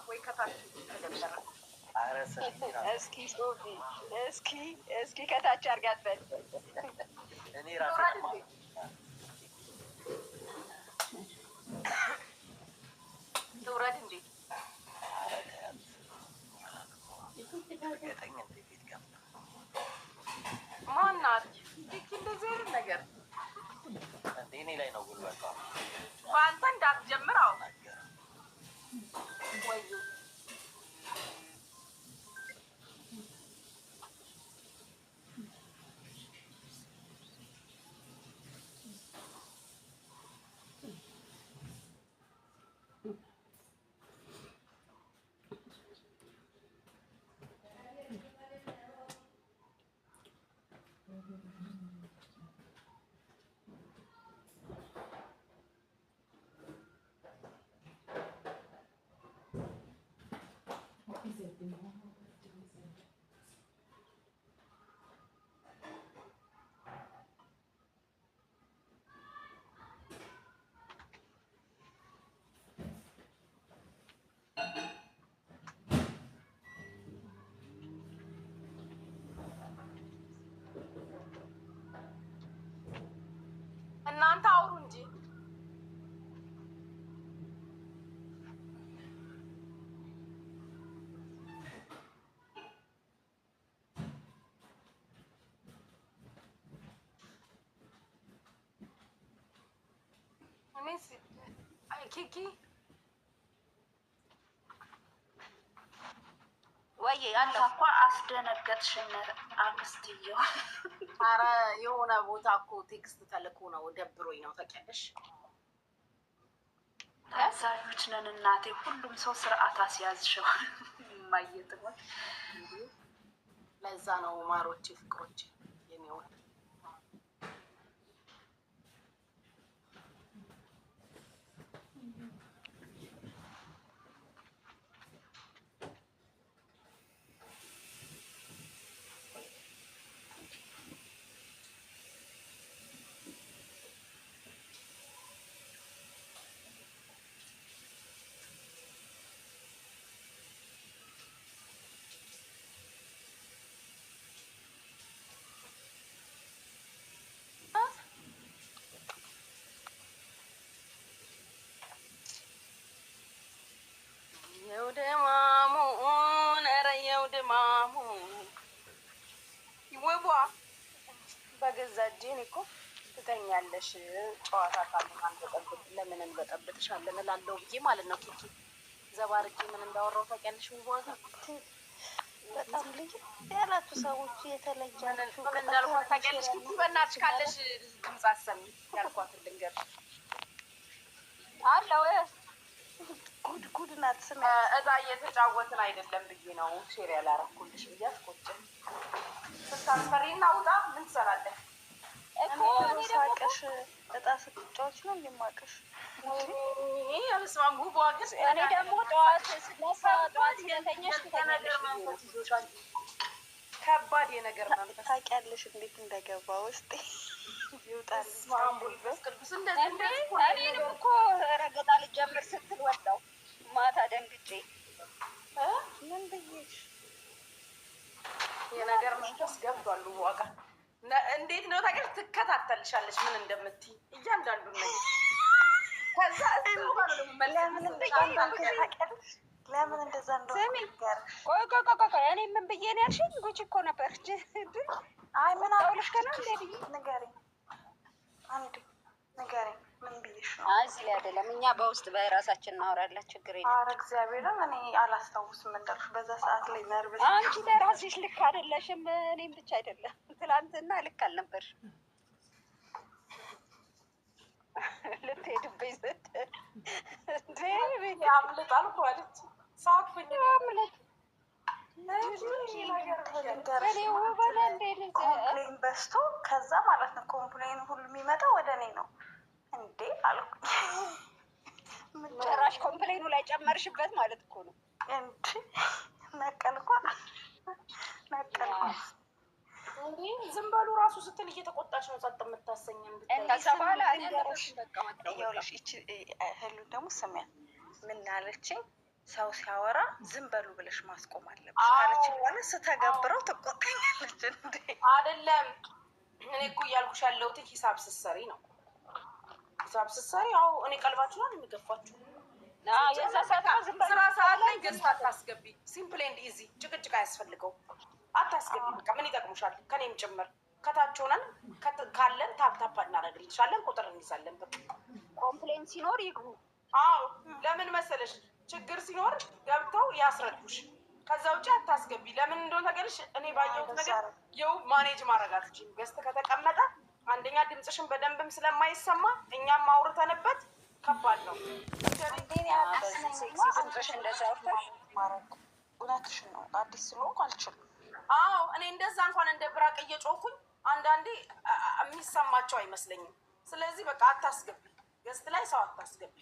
ወይ ከታችሁ ተደበረ እስኪ ከታች አድርጋት በል እኔ ራሴ ትውረድ እንዴ ማናት እንደዚህ አይነት ነገር እኔ ላይ ነው ጉልበቷ በአንተ እንዳትጀምረው ወይ እናንተ አውሩ እንጂ ኪኪ ወይ አንተ እኮ አስደነገጥሽን አክስትየው። ኧረ የሆነ ቦታ እኮ ቴክስት ተልኮ ነው ደብሮኝ ነው ታውቂያለሽ። ታዛዦች ነን እናቴ። ሁሉም ሰው ስርዓት አስያዝሽው ማየጥሞት ለዛ ነው ማሮቼ ፍቅሮቼ የሚሆን የውድማሙ ኧረ የውድማሙ ይወቧ በገዛ እጄን እኮ ትተኛለሽ። ጨዋታ ካለን አንበጠብጥ ለምን እንበጠብጥሻለን እላለሁ ብዬ ማለት ነው። ኪኪ ዘባርቄ ምን እንዳወራው ታውቂያለሽ? ውቧ በጣም ልዩ ያላችሁ ሰዎች የተለየ ምን እንዳልኳት ታውቂያለሽ? ኪኪ በእናትሽ ካለሽ ድምፅ አሰሚ ያልኳትን ልንገርሽ አለው ጉድ ናት። ስም እዛ እየተጫወትን አይደለም ብዬ ነው ሼር ያላረኩልሽ ብያት ቁጭ ስታስፈሪና ውጣ ምን ትሰራለህ እኮ ሳቀሽ እጣ ስትጫወች ነው እንደማቀሽ በስመ አብ ውቧ ግን እኔ ደግሞ ጠዋት ስነሳ ጠዋት እየተኛሽ ትተኛለሽ። ከባድ የነገር መንፈስ ታውቂያለሽ እንዴት እንደገባ ውስጥ ይውጣል። ቅዱስ እንደዚህ እኔንም እኮ ረገጣ ልጀምር ስትል ወጣው ማታ ደንግጬ ምን ብዬሽ የነገር መንፈስ ገብቷል ዋጋ እንዴት ነው ታውቂያለሽ? ትከታተልሻለች ምን እንደምትይ እያንዳንዱን ነገር። ከዛ ለምን እንደዛ እንደሆነ ቆይ እኔ ምን ብዬ ነው ያልሽኝ? ጉቺ እኮ ነበር። አይ ምን አውልሽ ከነ ንገሪኝ፣ አንዴ ንገሪኝ። ምን ብዬሽ ነው? አይ እዚህ ላይ አይደለም፣ እኛ በውስጥ በራሳችን እናወራለን። ችግር የለም። ኧረ እግዚአብሔርን እኔ አላስታውስም እንዳልሽ በዛ ሰዓት ላይ ነርቭስ። አንቺ ለራስሽ ልክ አይደለሽም፣ እኔም ብቻ አይደለም። ትላንትና ልክ አልነበርሽም። ልትሄድብኝ ስትል እንዴ አምልጣል እኮ አለች። ሳኩኝ አምልጥ ኮምፕሌን በዝቶ ከዛ ማለት ነው ኮምፕሌን ሁሉ የሚመጣ ወደ እኔ ነው እንዴ አልኩኝ። ጭራሽ ኮምፕሌኑ ላይ ጨመርሽበት ማለት እኮ ነው። እንዴ ነቀልኳ እንዴ ዝም በሉ ራሱ ስትል እየተቆጣች ነው ጸጥ የምታሰኘን። ከዛ በኋላ ህሉ ደግሞ ስሚያ ምን አለችኝ? ሰው ሲያወራ ዝም በሉ ብለሽ ማስቆም አለብሽ ካለች በኋላ ስተገብረው ትቆጣኛለች። እንዴ አይደለም እኔ እኮ እያልኩሽ ያለሁት ሂሳብ ስትሰሪ ነው። ሂሳብ ስትሰሪ አዎ እኔ ቀልባችሁ ነው የሚገፋችሁ። ስራ ሰዓት ላይ ገዝታ አታስገቢ። ሲምፕል ኤንድ ኢዚ ጭቅጭቅ አያስፈልገው። አታስገቢ በቃ ምን ይጠቅሙሻል? ከኔም ጭምር ከታች ሆነን ካለን ታፕታፕ እናደርግልሻለን፣ ቁጥር እንይዛለን። በቃ ኮምፕሌን ሲኖር ይግቡ። አዎ ለምን መሰለሽ ችግር ሲኖር ገብተው ያስረዱሽ። ከዛ ውጭ አታስገቢ። ለምን እንደሆነ ታውቂያለሽ? እኔ ባየሁት ነገር ይኸው ማኔጅ ማድረግ አትችይም። ገዝት ከተቀመጠ አንደኛ ድምፅሽን በደንብም ስለማይሰማ እኛም አውርተንበት ከባድ ነው። ድምፅሽ እንደዛ አውርተሽ እውነትሽን ነው። አዲስ ስለሆንኩ አልችልም። አዎ እኔ እንደዛ እንኳን እንደ ብራቅ እየጮኩኝ አንዳንዴ የሚሰማቸው አይመስለኝም። ስለዚህ በቃ አታስገቢ፣ ገዝት ላይ ሰው አታስገቢ።